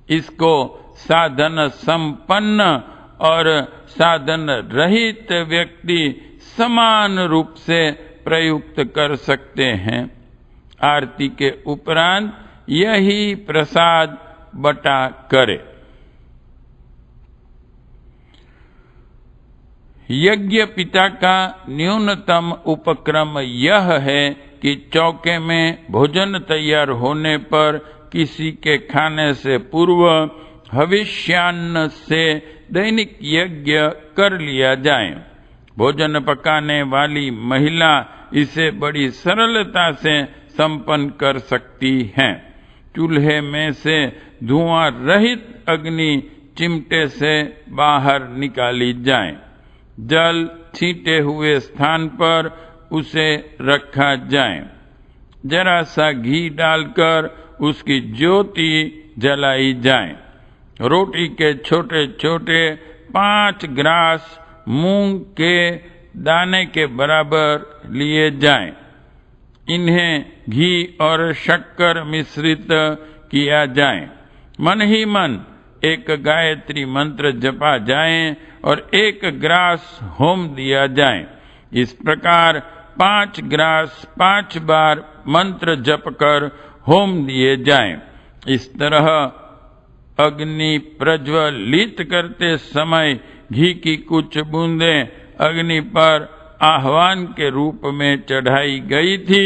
इसको साधन संपन्न और साधन रहित व्यक्ति समान रूप से प्रयुक्त कर सकते हैं। आरती के उपरांत यही प्रसाद बटा करे। यज्ञ पिता का न्यूनतम उपक्रम यह है कि चौके में भोजन तैयार होने पर किसी के खाने से पूर्व हविष्यान्न से दैनिक यज्ञ कर लिया जाए। भोजन पकाने वाली महिला इसे बड़ी सरलता से संपन्न कर सकती है। चूल्हे में से धुआं रहित अग्नि चिमटे से बाहर निकाली जाए। जल छींटे हुए स्थान पर उसे रखा जाए। जरा सा घी डालकर उसकी ज्योति जलाई जाए। रोटी के छोटे छोटे 5 ग्रास मूंग के दाने के बराबर लिए जाएं। इन्हें घी और शक्कर मिश्रित किया जाए। मन ही मन एक गायत्री मंत्र जपा जाए और 1 ग्रास होम दिया जाए। इस प्रकार 5 ग्रास 5 बार मंत्र जप कर होम दिए जाएं। इस तरह अग्नि प्रज्वलित करते समय घी की कुछ बूंदें अग्नि पर आह्वान के रूप में चढ़ाई गई थी।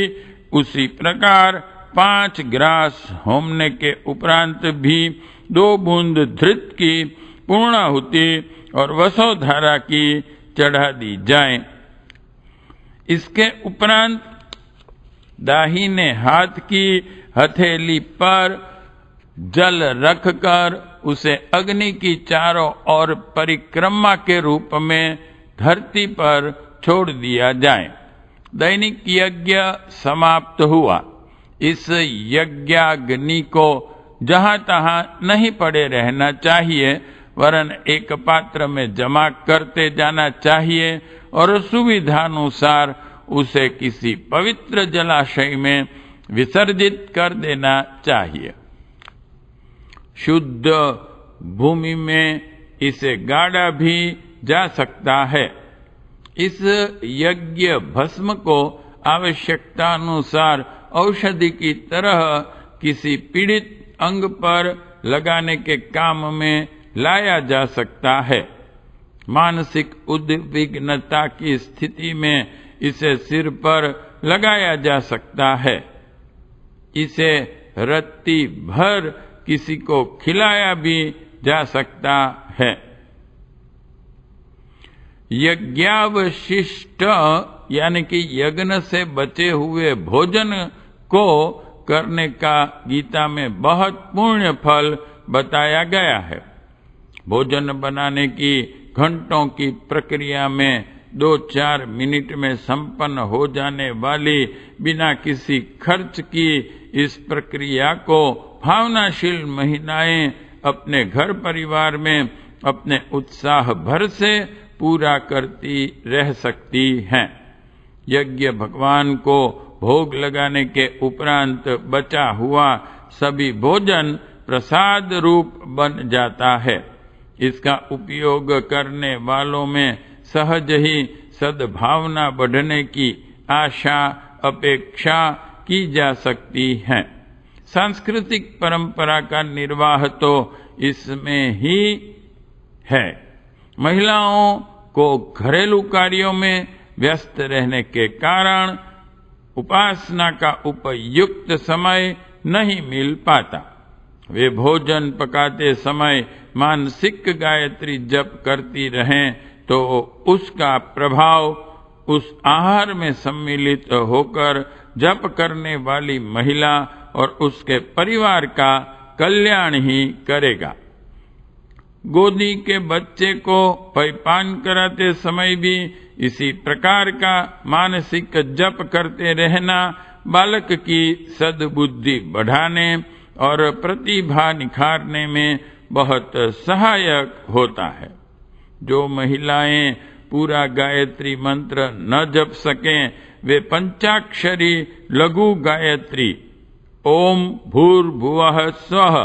उसी प्रकार 5 ग्रास होमने के उपरांत भी 2 बूंद धृत की पूर्णाहुति और वसोधारा की चढ़ा दी जाए। इसके उपरांत दाहिने हाथ की हथेली पर जल रखकर उसे अग्नि की चारों ओर परिक्रमा के रूप में धरती पर छोड़ दिया जाए। दैनिक यज्ञ समाप्त हुआ। इस यज्ञाग्नि को जहां तहां नहीं पड़े रहना चाहिए, वरन एक पात्र में जमा करते जाना चाहिए और सुविधानुसार उसे किसी पवित्र जलाशय में विसर्जित कर देना चाहिए। शुद्ध भूमि में इसे गाड़ा भी जा सकता है। इस यज्ञ भस्म को आवश्यकतानुसार औषधि की तरह किसी पीड़ित अंग पर लगाने के काम में लाया जा सकता है। मानसिक उद्विग्नता की स्थिति में इसे सिर पर लगाया जा सकता है। इसे रत्ती भर किसी को खिलाया भी जा सकता है। यज्ञावशिष्ट यानी कि यज्ञ से बचे हुए भोजन को करने का गीता में बहुत पुण्य फल बताया गया है। भोजन बनाने की घंटों की प्रक्रिया में 2-4 मिनट में संपन्न हो जाने वाली बिना किसी खर्च की इस प्रक्रिया को भावनाशील महिलाएं अपने घर परिवार में अपने उत्साह भर से पूरा करती रह सकती हैं। यज्ञ भगवान को भोग लगाने के उपरांत बचा हुआ सभी भोजन प्रसाद रूप बन जाता है। इसका उपयोग करने वालों में सहज ही सद्भावना बढ़ने की आशा अपेक्षा की जा सकती है। सांस्कृतिक परंपरा का निर्वाह तो इसमें ही है। महिलाओं को घरेलू कार्यों में व्यस्त रहने के कारण उपासना का उपयुक्त समय नहीं मिल पाता। वे भोजन पकाते समय मानसिक गायत्री जप करती रहें तो उसका प्रभाव उस आहार में सम्मिलित होकर जप करने वाली महिला और उसके परिवार का कल्याण ही करेगा। गोदी के बच्चे को पान कराते समय भी इसी प्रकार का मानसिक जप करते रहना बालक की सद्बुद्धि बढ़ाने और प्रतिभा निखारने में बहुत सहायक होता है। जो महिलाएं पूरा गायत्री मंत्र न जप सकें, वे पंचाक्षरी लघु गायत्री ओम भूर्भुवः स्वः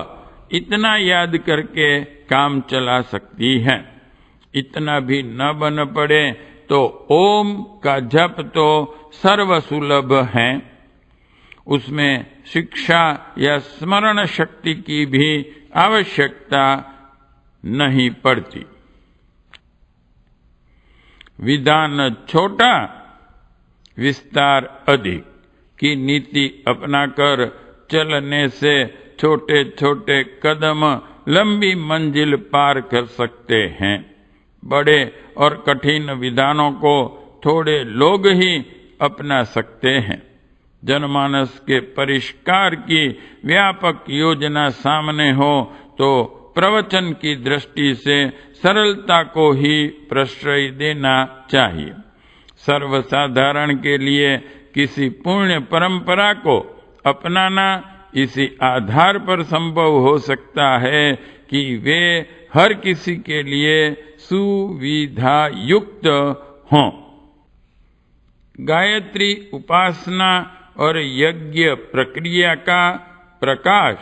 इतना याद करके काम चला सकती हैं। इतना भी न बन पड़े तो ओम का जप तो सर्वसुलभ है, उसमें शिक्षा या स्मरण शक्ति की भी आवश्यकता नहीं पड़ती। विधान छोटा विस्तार अधिक की नीति अपनाकर चलने से छोटे छोटे कदम लंबी मंजिल पार कर सकते हैं। बड़े और कठिन विधानों को थोड़े लोग ही अपना सकते हैं। जनमानस के परिष्कार की व्यापक योजना सामने हो तो प्रवचन की दृष्टि से सरलता को ही प्रश्रय देना चाहिए। सर्वसाधारण के लिए किसी पुण्य परंपरा को अपनाना इसी आधार पर संभव हो सकता है कि वे हर किसी के लिए सुविधा युक्त हों। गायत्री उपासना और यज्ञ प्रक्रिया का प्रकाश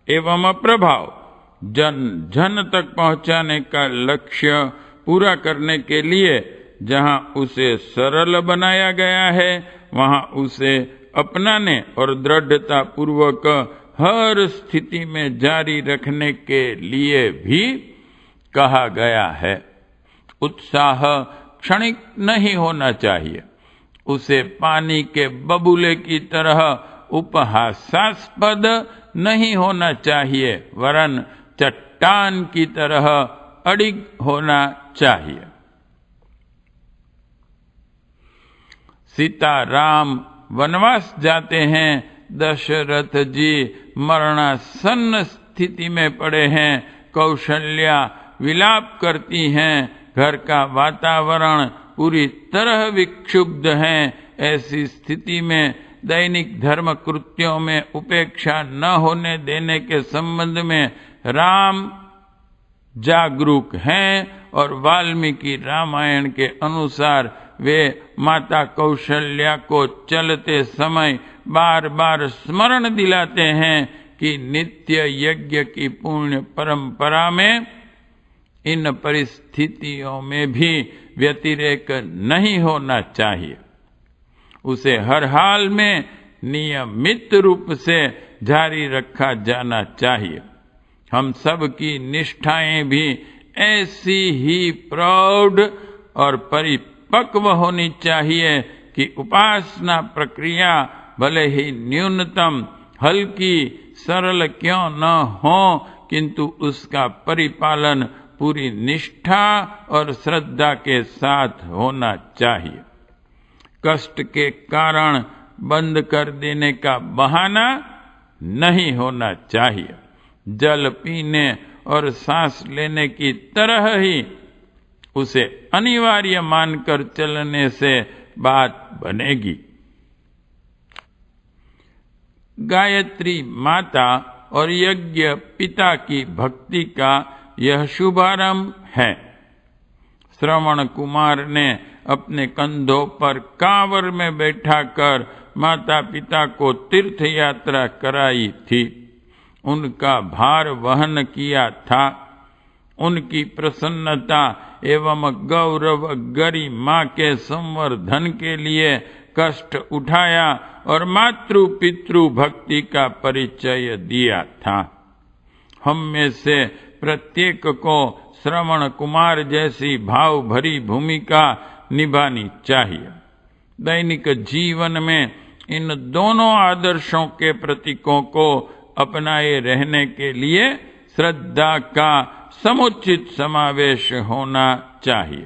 एवं प्रभाव जन जन तक पहुंचाने का लक्ष्य पूरा करने के लिए जहां उसे सरल बनाया गया है, वहां उसे अपनाने और दृढ़ता पूर्वक हर स्थिति में जारी रखने के लिए भी कहा गया है। उत्साह क्षणिक नहीं होना चाहिए, उसे पानी के बबूले की तरह उपहासास्पद नहीं होना चाहिए, वरन चट्टान की तरह अडिग होना चाहिए। सीता राम वनवास जाते हैं, दशरथ जी मरणासन्न स्थिति में पड़े हैं, कौशल्या विलाप करती हैं, घर का वातावरण पूरी तरह विक्षुब्ध है। ऐसी स्थिति में दैनिक धर्म कृत्यों में उपेक्षा न होने देने के संबंध में राम जागरूक हैं और वाल्मीकि रामायण के अनुसार वे माता कौशल्या को चलते समय बार बार स्मरण दिलाते हैं कि नित्य यज्ञ की पुण्य परंपरा में इन परिस्थितियों में भी व्यतिरेक नहीं होना चाहिए। उसे हर हाल में नियमित रूप से जारी रखा जाना चाहिए। हम सब की निष्ठाएं भी ऐसी ही प्रौढ़ और परिपक्व होनी चाहिए कि उपासना प्रक्रिया भले ही न्यूनतम हल्की सरल क्यों न हो, किंतु उसका परिपालन पूरी निष्ठा और श्रद्धा के साथ होना चाहिए। कष्ट के कारण बंद कर देने का बहाना नहीं होना चाहिए। जल पीने और सांस लेने की तरह ही उसे अनिवार्य मानकर चलने से बात बनेगी। गायत्री माता और यज्ञ पिता की भक्ति का यह शुभारंभ है। श्रवण कुमार ने अपने कंधों पर कांवर में बैठाकर माता पिता को तीर्थ यात्रा कराई थी, उनका भार वहन किया था। उनकी प्रसन्नता एवं गौरव गरिमा के संवर्धन के लिए कष्ट उठाया और मातृ पितृ भक्ति का परिचय दिया था। हम में से प्रत्येक को श्रवण कुमार जैसी भाव भरी भूमिका निभानी चाहिए। दैनिक जीवन में इन दोनों आदर्शों के प्रतीकों को अपनाए रहने के लिए श्रद्धा का समुचित समावेश होना चाहिए।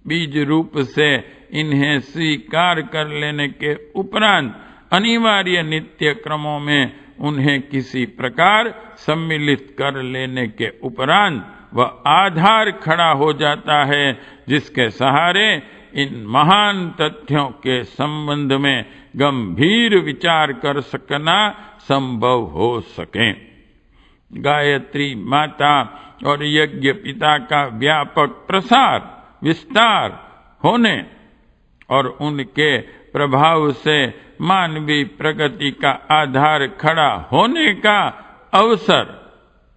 बीज रूप से इन्हें स्वीकार कर लेने के उपरांत अनिवार्य नित्य क्रमों में उन्हें किसी प्रकार सम्मिलित कर लेने के उपरांत वह आधार खड़ा हो जाता है जिसके सहारे इन महान तथ्यों के संबंध में गंभीर विचार कर सकना संभव हो सके। गायत्री माता और यज्ञ पिता का व्यापक प्रसार विस्तार होने और उनके प्रभाव से मानवीय प्रगति का आधार खड़ा होने का अवसर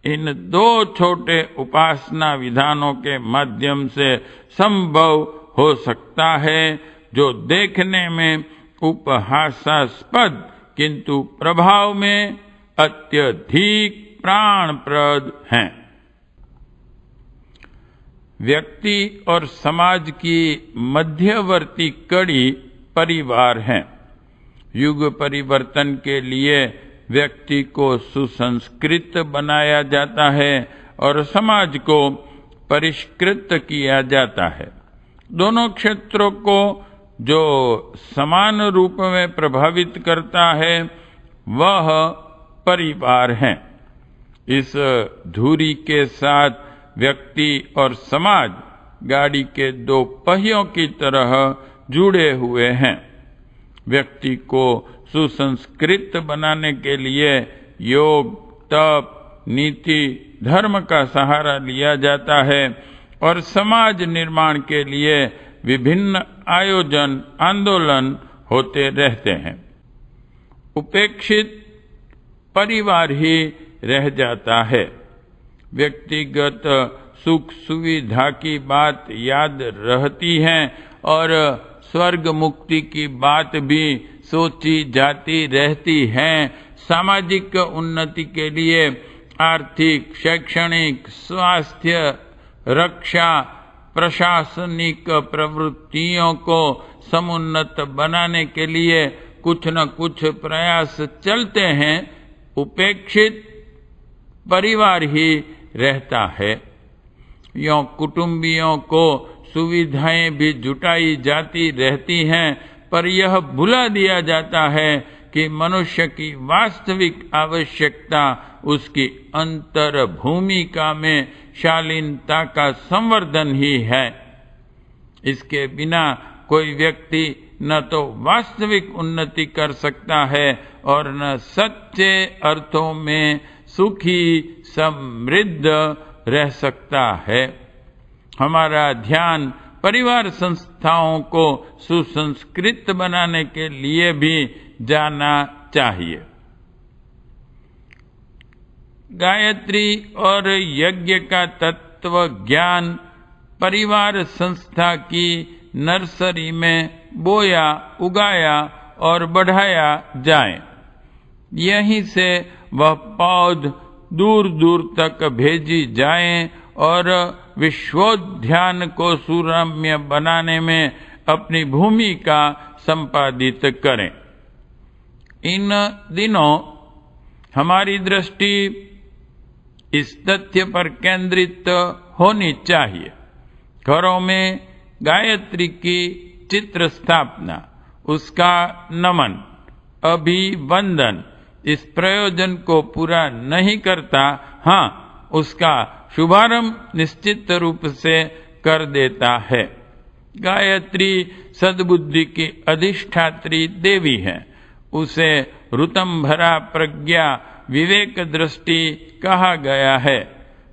इन दो छोटे उपासना विधानों के माध्यम से संभव हो सकता है, जो देखने में उपहासास्पद किंतु प्रभाव में अत्यधिक प्राणप्रद हैं। व्यक्ति और समाज की मध्यवर्ती कड़ी परिवार है। युग परिवर्तन के लिए व्यक्ति को सुसंस्कृत बनाया जाता है और समाज को परिष्कृत किया जाता है। दोनों क्षेत्रों को जो समान रूप में प्रभावित करता है वह परिवार है। इस धुरी के साथ व्यक्ति और समाज गाड़ी के दो पहियों की तरह जुड़े हुए हैं। व्यक्ति को सुसंस्कृत बनाने के लिए योग, तप, नीति, धर्म का सहारा लिया जाता है और समाज निर्माण के लिए विभिन्न आयोजन आंदोलन होते रहते हैं। उपेक्षित परिवार ही रह जाता है। व्यक्तिगत सुख सुविधा की बात याद रहती है और स्वर्ग मुक्ति की बात भी सोची जाती रहती है। सामाजिक उन्नति के लिए आर्थिक, शैक्षणिक, स्वास्थ्य, रक्षा, प्रशासनिक प्रवृत्तियों को समुन्नत बनाने के लिए कुछ न कुछ प्रयास चलते हैं। उपेक्षित परिवार ही रहता है। यों कुटुंबियों को सुविधाएं भी जुटाई जाती रहती हैं, पर यह भुला दिया जाता है कि मनुष्य की वास्तविक आवश्यकता उसकी अंतर भूमिका में शालीनता का संवर्धन ही है। इसके बिना कोई व्यक्ति न तो वास्तविक उन्नति कर सकता है और न सच्चे अर्थों में सुखी समृद्ध रह सकता है। हमारा ध्यान परिवार संस्थाओं को सुसंस्कृत बनाने के लिए भी जाना चाहिए। गायत्री और यज्ञ का तत्व ज्ञान परिवार संस्था की नर्सरी में बोया, उगाया और बढ़ाया जाए। यहीं से वह पौध दूर दूर तक भेजी जाएं और विश्वोद्यान को सुरम्य बनाने में अपनी भूमिका संपादित करें। इन दिनों हमारी दृष्टि इस तथ्य पर केंद्रित होनी चाहिए। घरों में गायत्री की चित्र स्थापना, उसका नमन, अभिवंदन इस प्रयोजन को पूरा नहीं करता, हाँ, उसका शुभारंभ निश्चित रूप से कर देता है। गायत्री सद्बुद्धि की अधिष्ठात्री देवी है। उसे ऋतंभरा प्रज्ञा विवेक दृष्टि कहा गया है।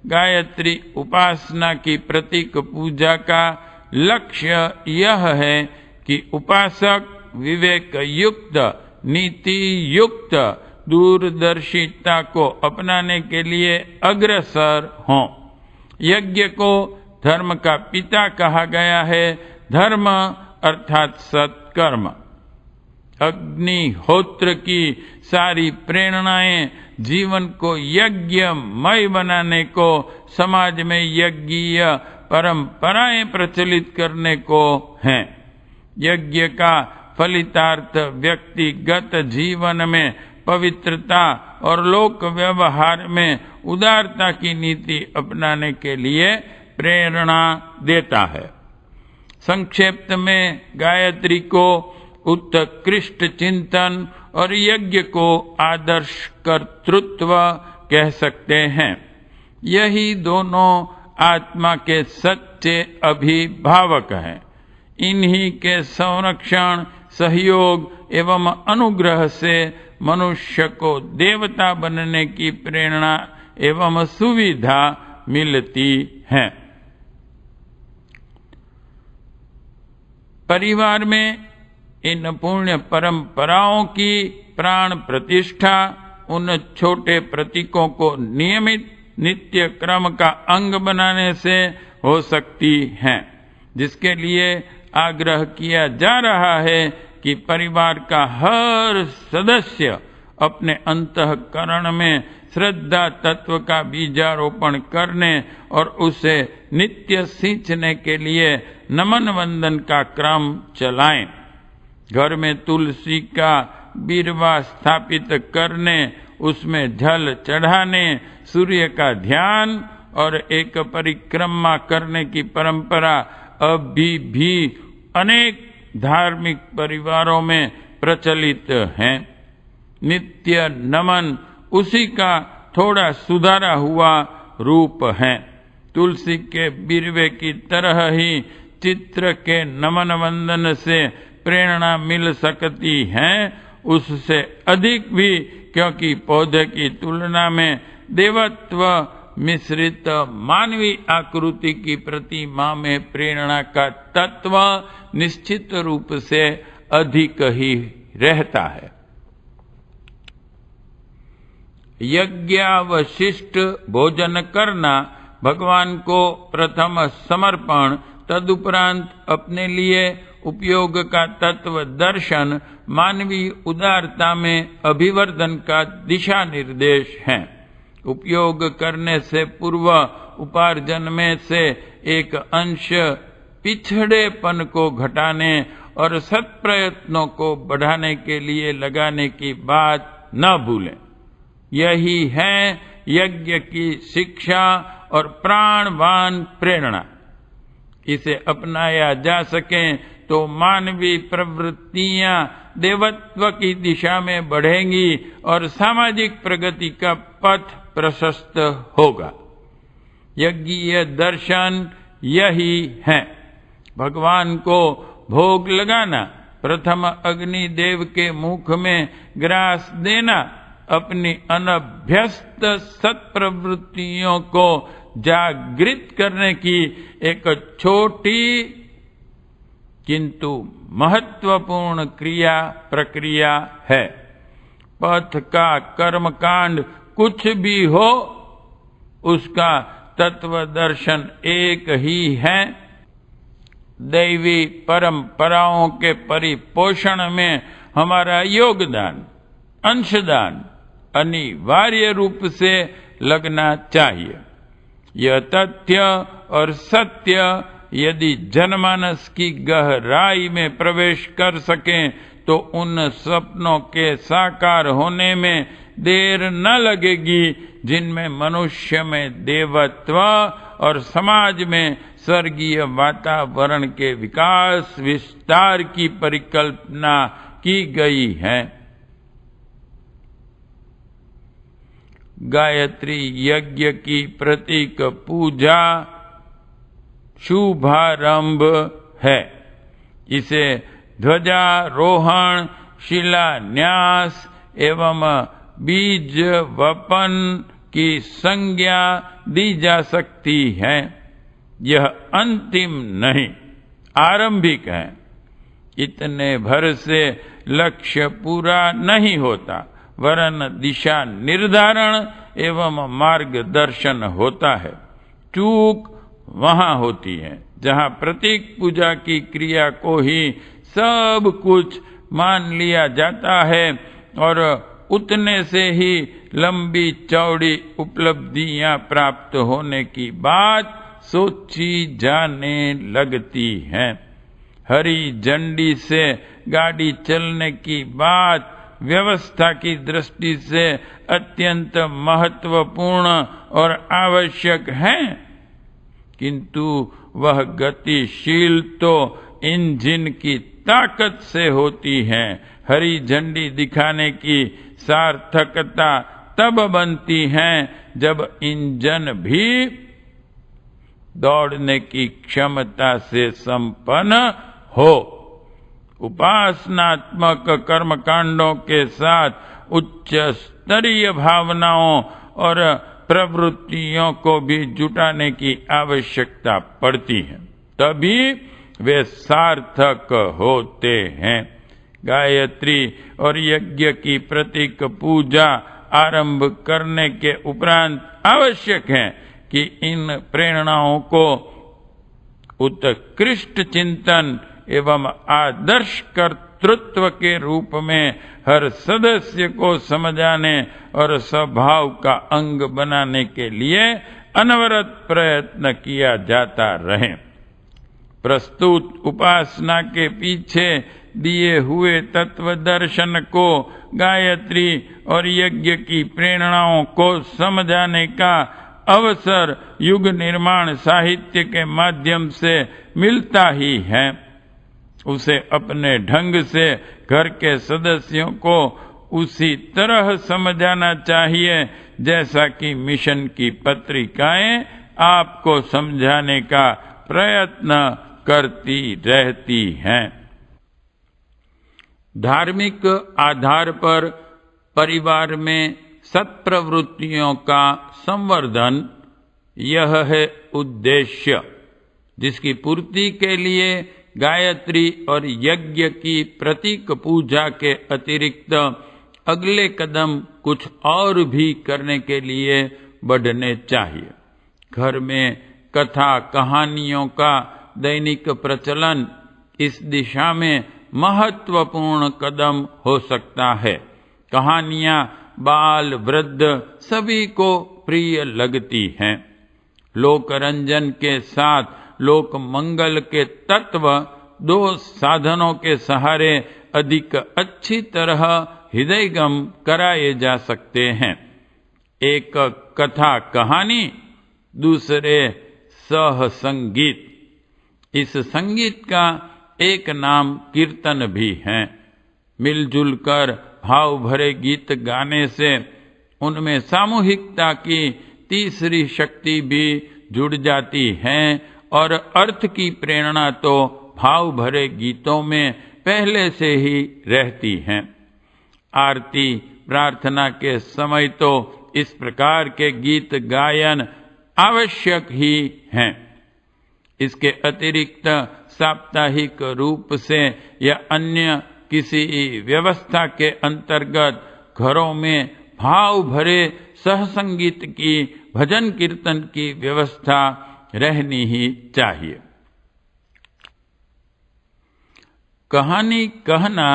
गायत्री उपासना की प्रतीक पूजा का लक्ष्य यह है कि उपासक विवेक युक्त, नीति युक्त दूरदर्शिता को अपनाने के लिए अग्रसर हों। यज्ञ को धर्म का पिता कहा गया है। धर्म अर्थात सत्कर्म। अग्निहोत्र की सारी प्रेरणाएं जीवन को यज्ञमय बनाने को, समाज में यज्ञीय परंपराएं प्रचलित करने को हैं। यज्ञ का फलितार्थ व्यक्तिगत जीवन में पवित्रता और लोक व्यवहार में उदारता की नीति अपनाने के लिए प्रेरणा देता है। संक्षेप में गायत्री को उत्कृष्ट चिंतन और यज्ञ को आदर्श कर्तृत्व कह सकते हैं। यही दोनों आत्मा के सच्चे अभिभावक हैं। इन्हीं के संरक्षण, सहयोग एवं अनुग्रह से मनुष्य को देवता बनने की प्रेरणा एवं सुविधा मिलती है। परिवार में इन पुण्य परंपराओं की प्राण प्रतिष्ठा उन छोटे प्रतीकों को नियमित नित्य क्रम का अंग बनाने से हो सकती है, जिसके लिए आग्रह किया जा रहा है कि परिवार का हर सदस्य अपने अंतःकरण में श्रद्धा तत्व का बीजारोपण करने और उसे नित्य सींचने के लिए नमन वंदन का क्रम चलाएं। घर में तुलसी का बीरवा स्थापित करने, उसमें जल चढ़ाने, सूर्य का ध्यान और एक परिक्रमा करने की परंपरा अभी भी अनेक धार्मिक परिवारों में प्रचलित है। नित्य नमन उसी का थोड़ा सुधारा हुआ रूप है। तुलसी के बीरवे की तरह ही चित्र के नमन वंदन से प्रेरणा मिल सकती है, उससे अधिक भी, क्योंकि पौधे की तुलना में देवत्व मिश्रित मानवीय आकृति की प्रतिमा में प्रेरणा का तत्व निश्चित रूप से अधिक ही रहता है। यज्ञावशिष्ट भोजन करना भगवान को प्रथम समर्पण, तदुपरांत अपने लिए उपयोग का तत्व दर्शन मानवीय उदारता में अभिवर्धन का दिशा निर्देश है। उपयोग करने से पूर्व उपार्जन में से एक अंश पिछड़ेपन को घटाने और सत्प्रयत्नों को बढ़ाने के लिए लगाने की बात न भूलें। यही है यज्ञ की शिक्षा और प्राणवान प्रेरणा। इसे अपनाया जा सके तो मानवीय प्रवृत्तियां देवत्व की दिशा में बढ़ेंगी और सामाजिक प्रगति का पथ प्रशस्त होगा। यज्ञीय दर्शन यही है। भगवान को भोग लगाना, प्रथम अग्नि देव के मुख में ग्रास देना, अपनी अनभ्यस्त सत्प्रवृत्तियों को जागृत करने की एक छोटी किंतु महत्वपूर्ण क्रिया प्रक्रिया है। पथ का कर्मकांड कुछ भी हो, उसका तत्व दर्शन एक ही है। दैवी परंपराओं के परिपोषण में हमारा योगदान, अंशदान अनिवार्य रूप से लगना चाहिए। यह तथ्य और सत्य यदि जनमानस की गहराई में प्रवेश कर सकें तो उन सपनों के साकार होने में देर न लगेगी जिनमें मनुष्य में देवत्व और समाज में स्वर्गीय वातावरण के विकास विस्तार की परिकल्पना की गई है। गायत्री यज्ञ की प्रतीक पूजा शुभारंभ है। इसे ध्वजारोहण, शिलान्यास एवं बीज वपन की संज्ञा दी जा सकती है। यह अंतिम नहीं, आरंभिक है। इतने भर से लक्ष्य पूरा नहीं होता, वरन दिशा निर्धारण एवं मार्गदर्शन होता है। चूक वहां होती है जहां प्रतीक पूजा की क्रिया को ही सब कुछ मान लिया जाता है और उतने से ही लंबी चौड़ी उपलब्धियां प्राप्त होने की बात सोची जाने लगती है। हरी झंडी से गाड़ी चलने की बात व्यवस्था की दृष्टि से अत्यंत महत्वपूर्ण और आवश्यक है, किंतु वह गतिशील तो इंजन की ताकत से होती है। हरी झंडी दिखाने की सार्थकता तब बनती है जब इंजन भी दौड़ने की क्षमता से संपन्न हो। उपासनात्मक कर्मकांडों के साथ उच्च स्तरीय भावनाओं और प्रवृत्तियों को भी जुटाने की आवश्यकता पड़ती है, तभी वे सार्थक होते हैं। गायत्री और यज्ञ की प्रतीक पूजा आरंभ करने के उपरांत आवश्यक है कि इन प्रेरणाओं को उत्कृष्ट चिंतन एवं आदर्श कर्तृत्व के रूप में हर सदस्य को समझाने और स्वभाव का अंग बनाने के लिए अनवरत प्रयत्न किया जाता रहे। प्रस्तुत उपासना के पीछे दिए हुए तत्व दर्शन को गायत्री और यज्ञ की प्रेरणाओं को समझाने का अवसर युग निर्माण साहित्य के माध्यम से मिलता ही है। उसे अपने ढंग से घर के सदस्यों को उसी तरह समझाना चाहिए जैसा कि मिशन की पत्रिकाएं आपको समझाने का प्रयत्न करती रहती हैं। धार्मिक आधार पर परिवार में सत्प्रवृत्तियों का संवर्धन, यह है उद्देश्य जिसकी पूर्ति के लिए गायत्री और यज्ञ की प्रतीक पूजा के अतिरिक्त अगले कदम कुछ और भी करने के लिए बढ़ने चाहिए। घर में कथा कहानियों का दैनिक प्रचलन इस दिशा में महत्वपूर्ण कदम हो सकता है। कहानियां बाल वृद्ध सभी को प्रिय लगती हैं। लोक रंजन के साथ लोक मंगल के तत्व दो साधनों के सहारे अधिक अच्छी तरह हृदयगम कराए जा सकते हैं। एक कथा कहानी, दूसरे सह संगीत। इस संगीत का एक नाम कीर्तन भी है। मिलजुल कर भाव भरे गीत गाने से उनमें सामूहिकता की तीसरी शक्ति भी जुड़ जाती है और अर्थ की प्रेरणा तो भाव भरे गीतों में पहले से ही रहती है। आरती प्रार्थना के समय तो इस प्रकार के गीत गायन आवश्यक ही हैं। इसके अतिरिक्त साप्ताहिक रूप से या अन्य किसी व्यवस्था के अंतर्गत घरों में भाव भरे सहसंगीत की भजन कीर्तन की व्यवस्था रहनी ही चाहिए। कहानी कहना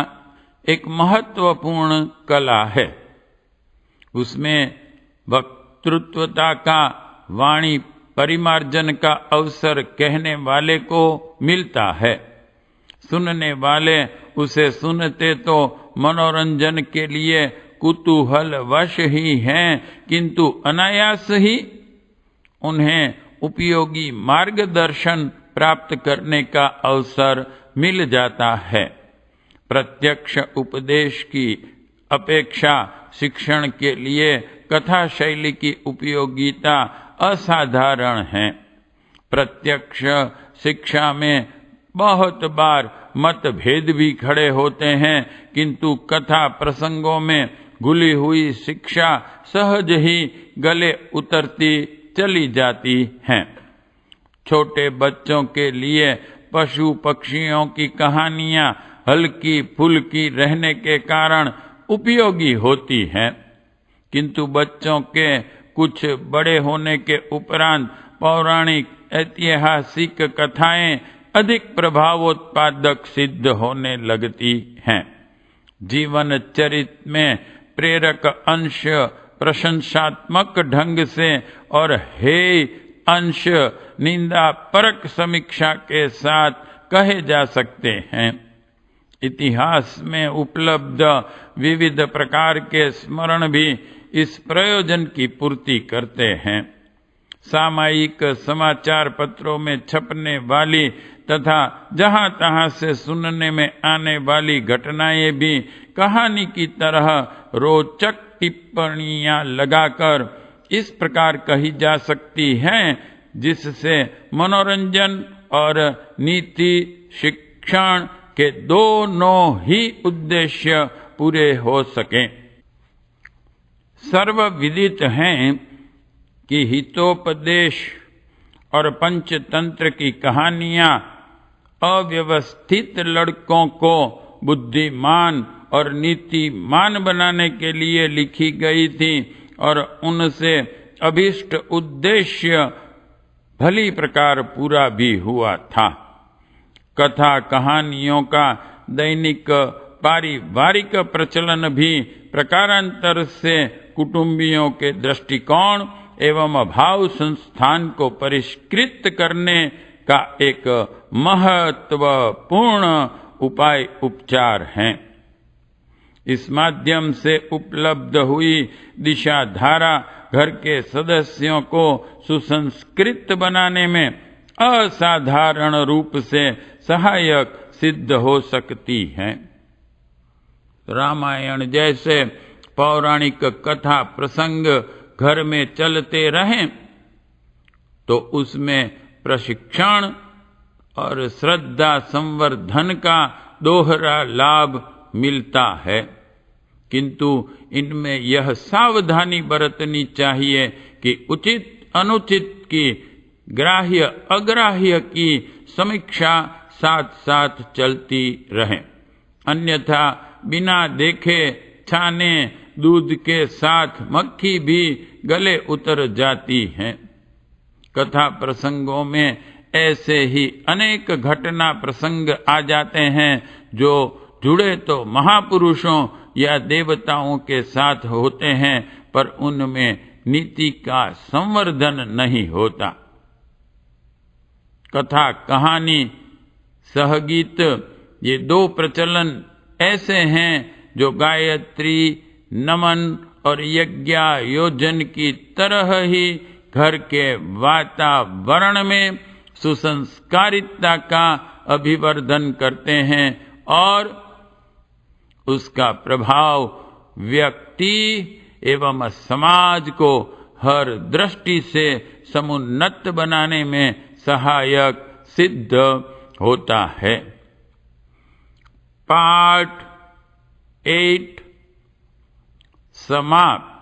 एक महत्वपूर्ण कला है। उसमें वक्तृत्वता का वाणी परिमार्जन का अवसर कहने वाले को मिलता है। सुनने वाले उसे सुनते तो मनोरंजन के लिए कुतूहल वश ही हैं, किंतु अनायास ही उन्हें उपयोगी मार्गदर्शन प्राप्त करने का अवसर मिल जाता है। प्रत्यक्ष उपदेश की अपेक्षा शिक्षण के लिए कथा शैली की उपयोगिता असाधारण है। प्रत्यक्ष शिक्षा में बहुत बार मतभेद भी खड़े होते हैं, किंतु कथा प्रसंगों में घुली हुई शिक्षा सहज ही गले उतरती चली जाती हैं। छोटे बच्चों के लिए पशु पक्षियों की कहानियां हल्की फुल्की रहने के कारण उपयोगी होती हैं, किंतु बच्चों के कुछ बड़े होने के उपरांत पौराणिक ऐतिहासिक कथाएं अधिक प्रभावोत्पादक सिद्ध होने लगती हैं। जीवन चरित्र में प्रेरक अंश प्रशंसात्मक ढंग से और हेय अंश निंदा परक समीक्षा के साथ कहे जा सकते हैं। इतिहास में उपलब्ध विविध प्रकार के स्मरण भी इस प्रयोजन की पूर्ति करते हैं। सामयिक समाचार पत्रों में छपने वाली तथा जहां तहां से सुनने में आने वाली घटनाएं भी कहानी की तरह रोचक टिप्पणियां लगाकर इस प्रकार कही जा सकती हैं जिससे मनोरंजन और नीति शिक्षण के दोनों ही उद्देश्य पूरे हो सकें। सर्वविदित हैं कि हितोपदेश और पंचतंत्र की कहानियां अव्यवस्थित लड़कों को बुद्धिमान और नीतिमान बनाने के लिए लिखी गई थी और उनसे अभीष्ट उद्देश्य भली प्रकार पूरा भी हुआ था। कथा कहानियों का दैनिक पारिवारिक प्रचलन भी प्रकारांतर से कुटुंबियों के दृष्टिकोण एवं भाव संस्थान को परिष्कृत करने का एक महत्वपूर्ण उपाय उपचार है। इस माध्यम से उपलब्ध हुई दिशा धारा घर के सदस्यों को सुसंस्कृत बनाने में असाधारण रूप से सहायक सिद्ध हो सकती है। रामायण जैसे पौराणिक कथा प्रसंग घर में चलते रहें तो उसमें प्रशिक्षण और श्रद्धा संवर्धन का दोहरा लाभ मिलता है, किंतु इनमें यह सावधानी बरतनी चाहिए कि उचित अनुचित की ग्राह्य अग्राह्य की समीक्षा साथ साथ चलती रहे, अन्यथा बिना देखे छाने दूध के साथ मक्खी भी गले उतर जाती है। कथा प्रसंगों में ऐसे ही अनेक घटना प्रसंग आ जाते हैं जो जुड़े तो महापुरुषों या देवताओं के साथ होते हैं, पर उनमें नीति का संवर्धन नहीं होता। कथा कहानी सहगीत ये दो प्रचलन ऐसे हैं जो गायत्री नमन और यज्ञायोजन की तरह ही घर के वातावरण में सुसंस्कारिता का अभिवर्धन करते हैं और उसका प्रभाव व्यक्ति एवं समाज को हर दृष्टि से समुन्नत बनाने में सहायक सिद्ध होता है। पाठ 8 समाप्त।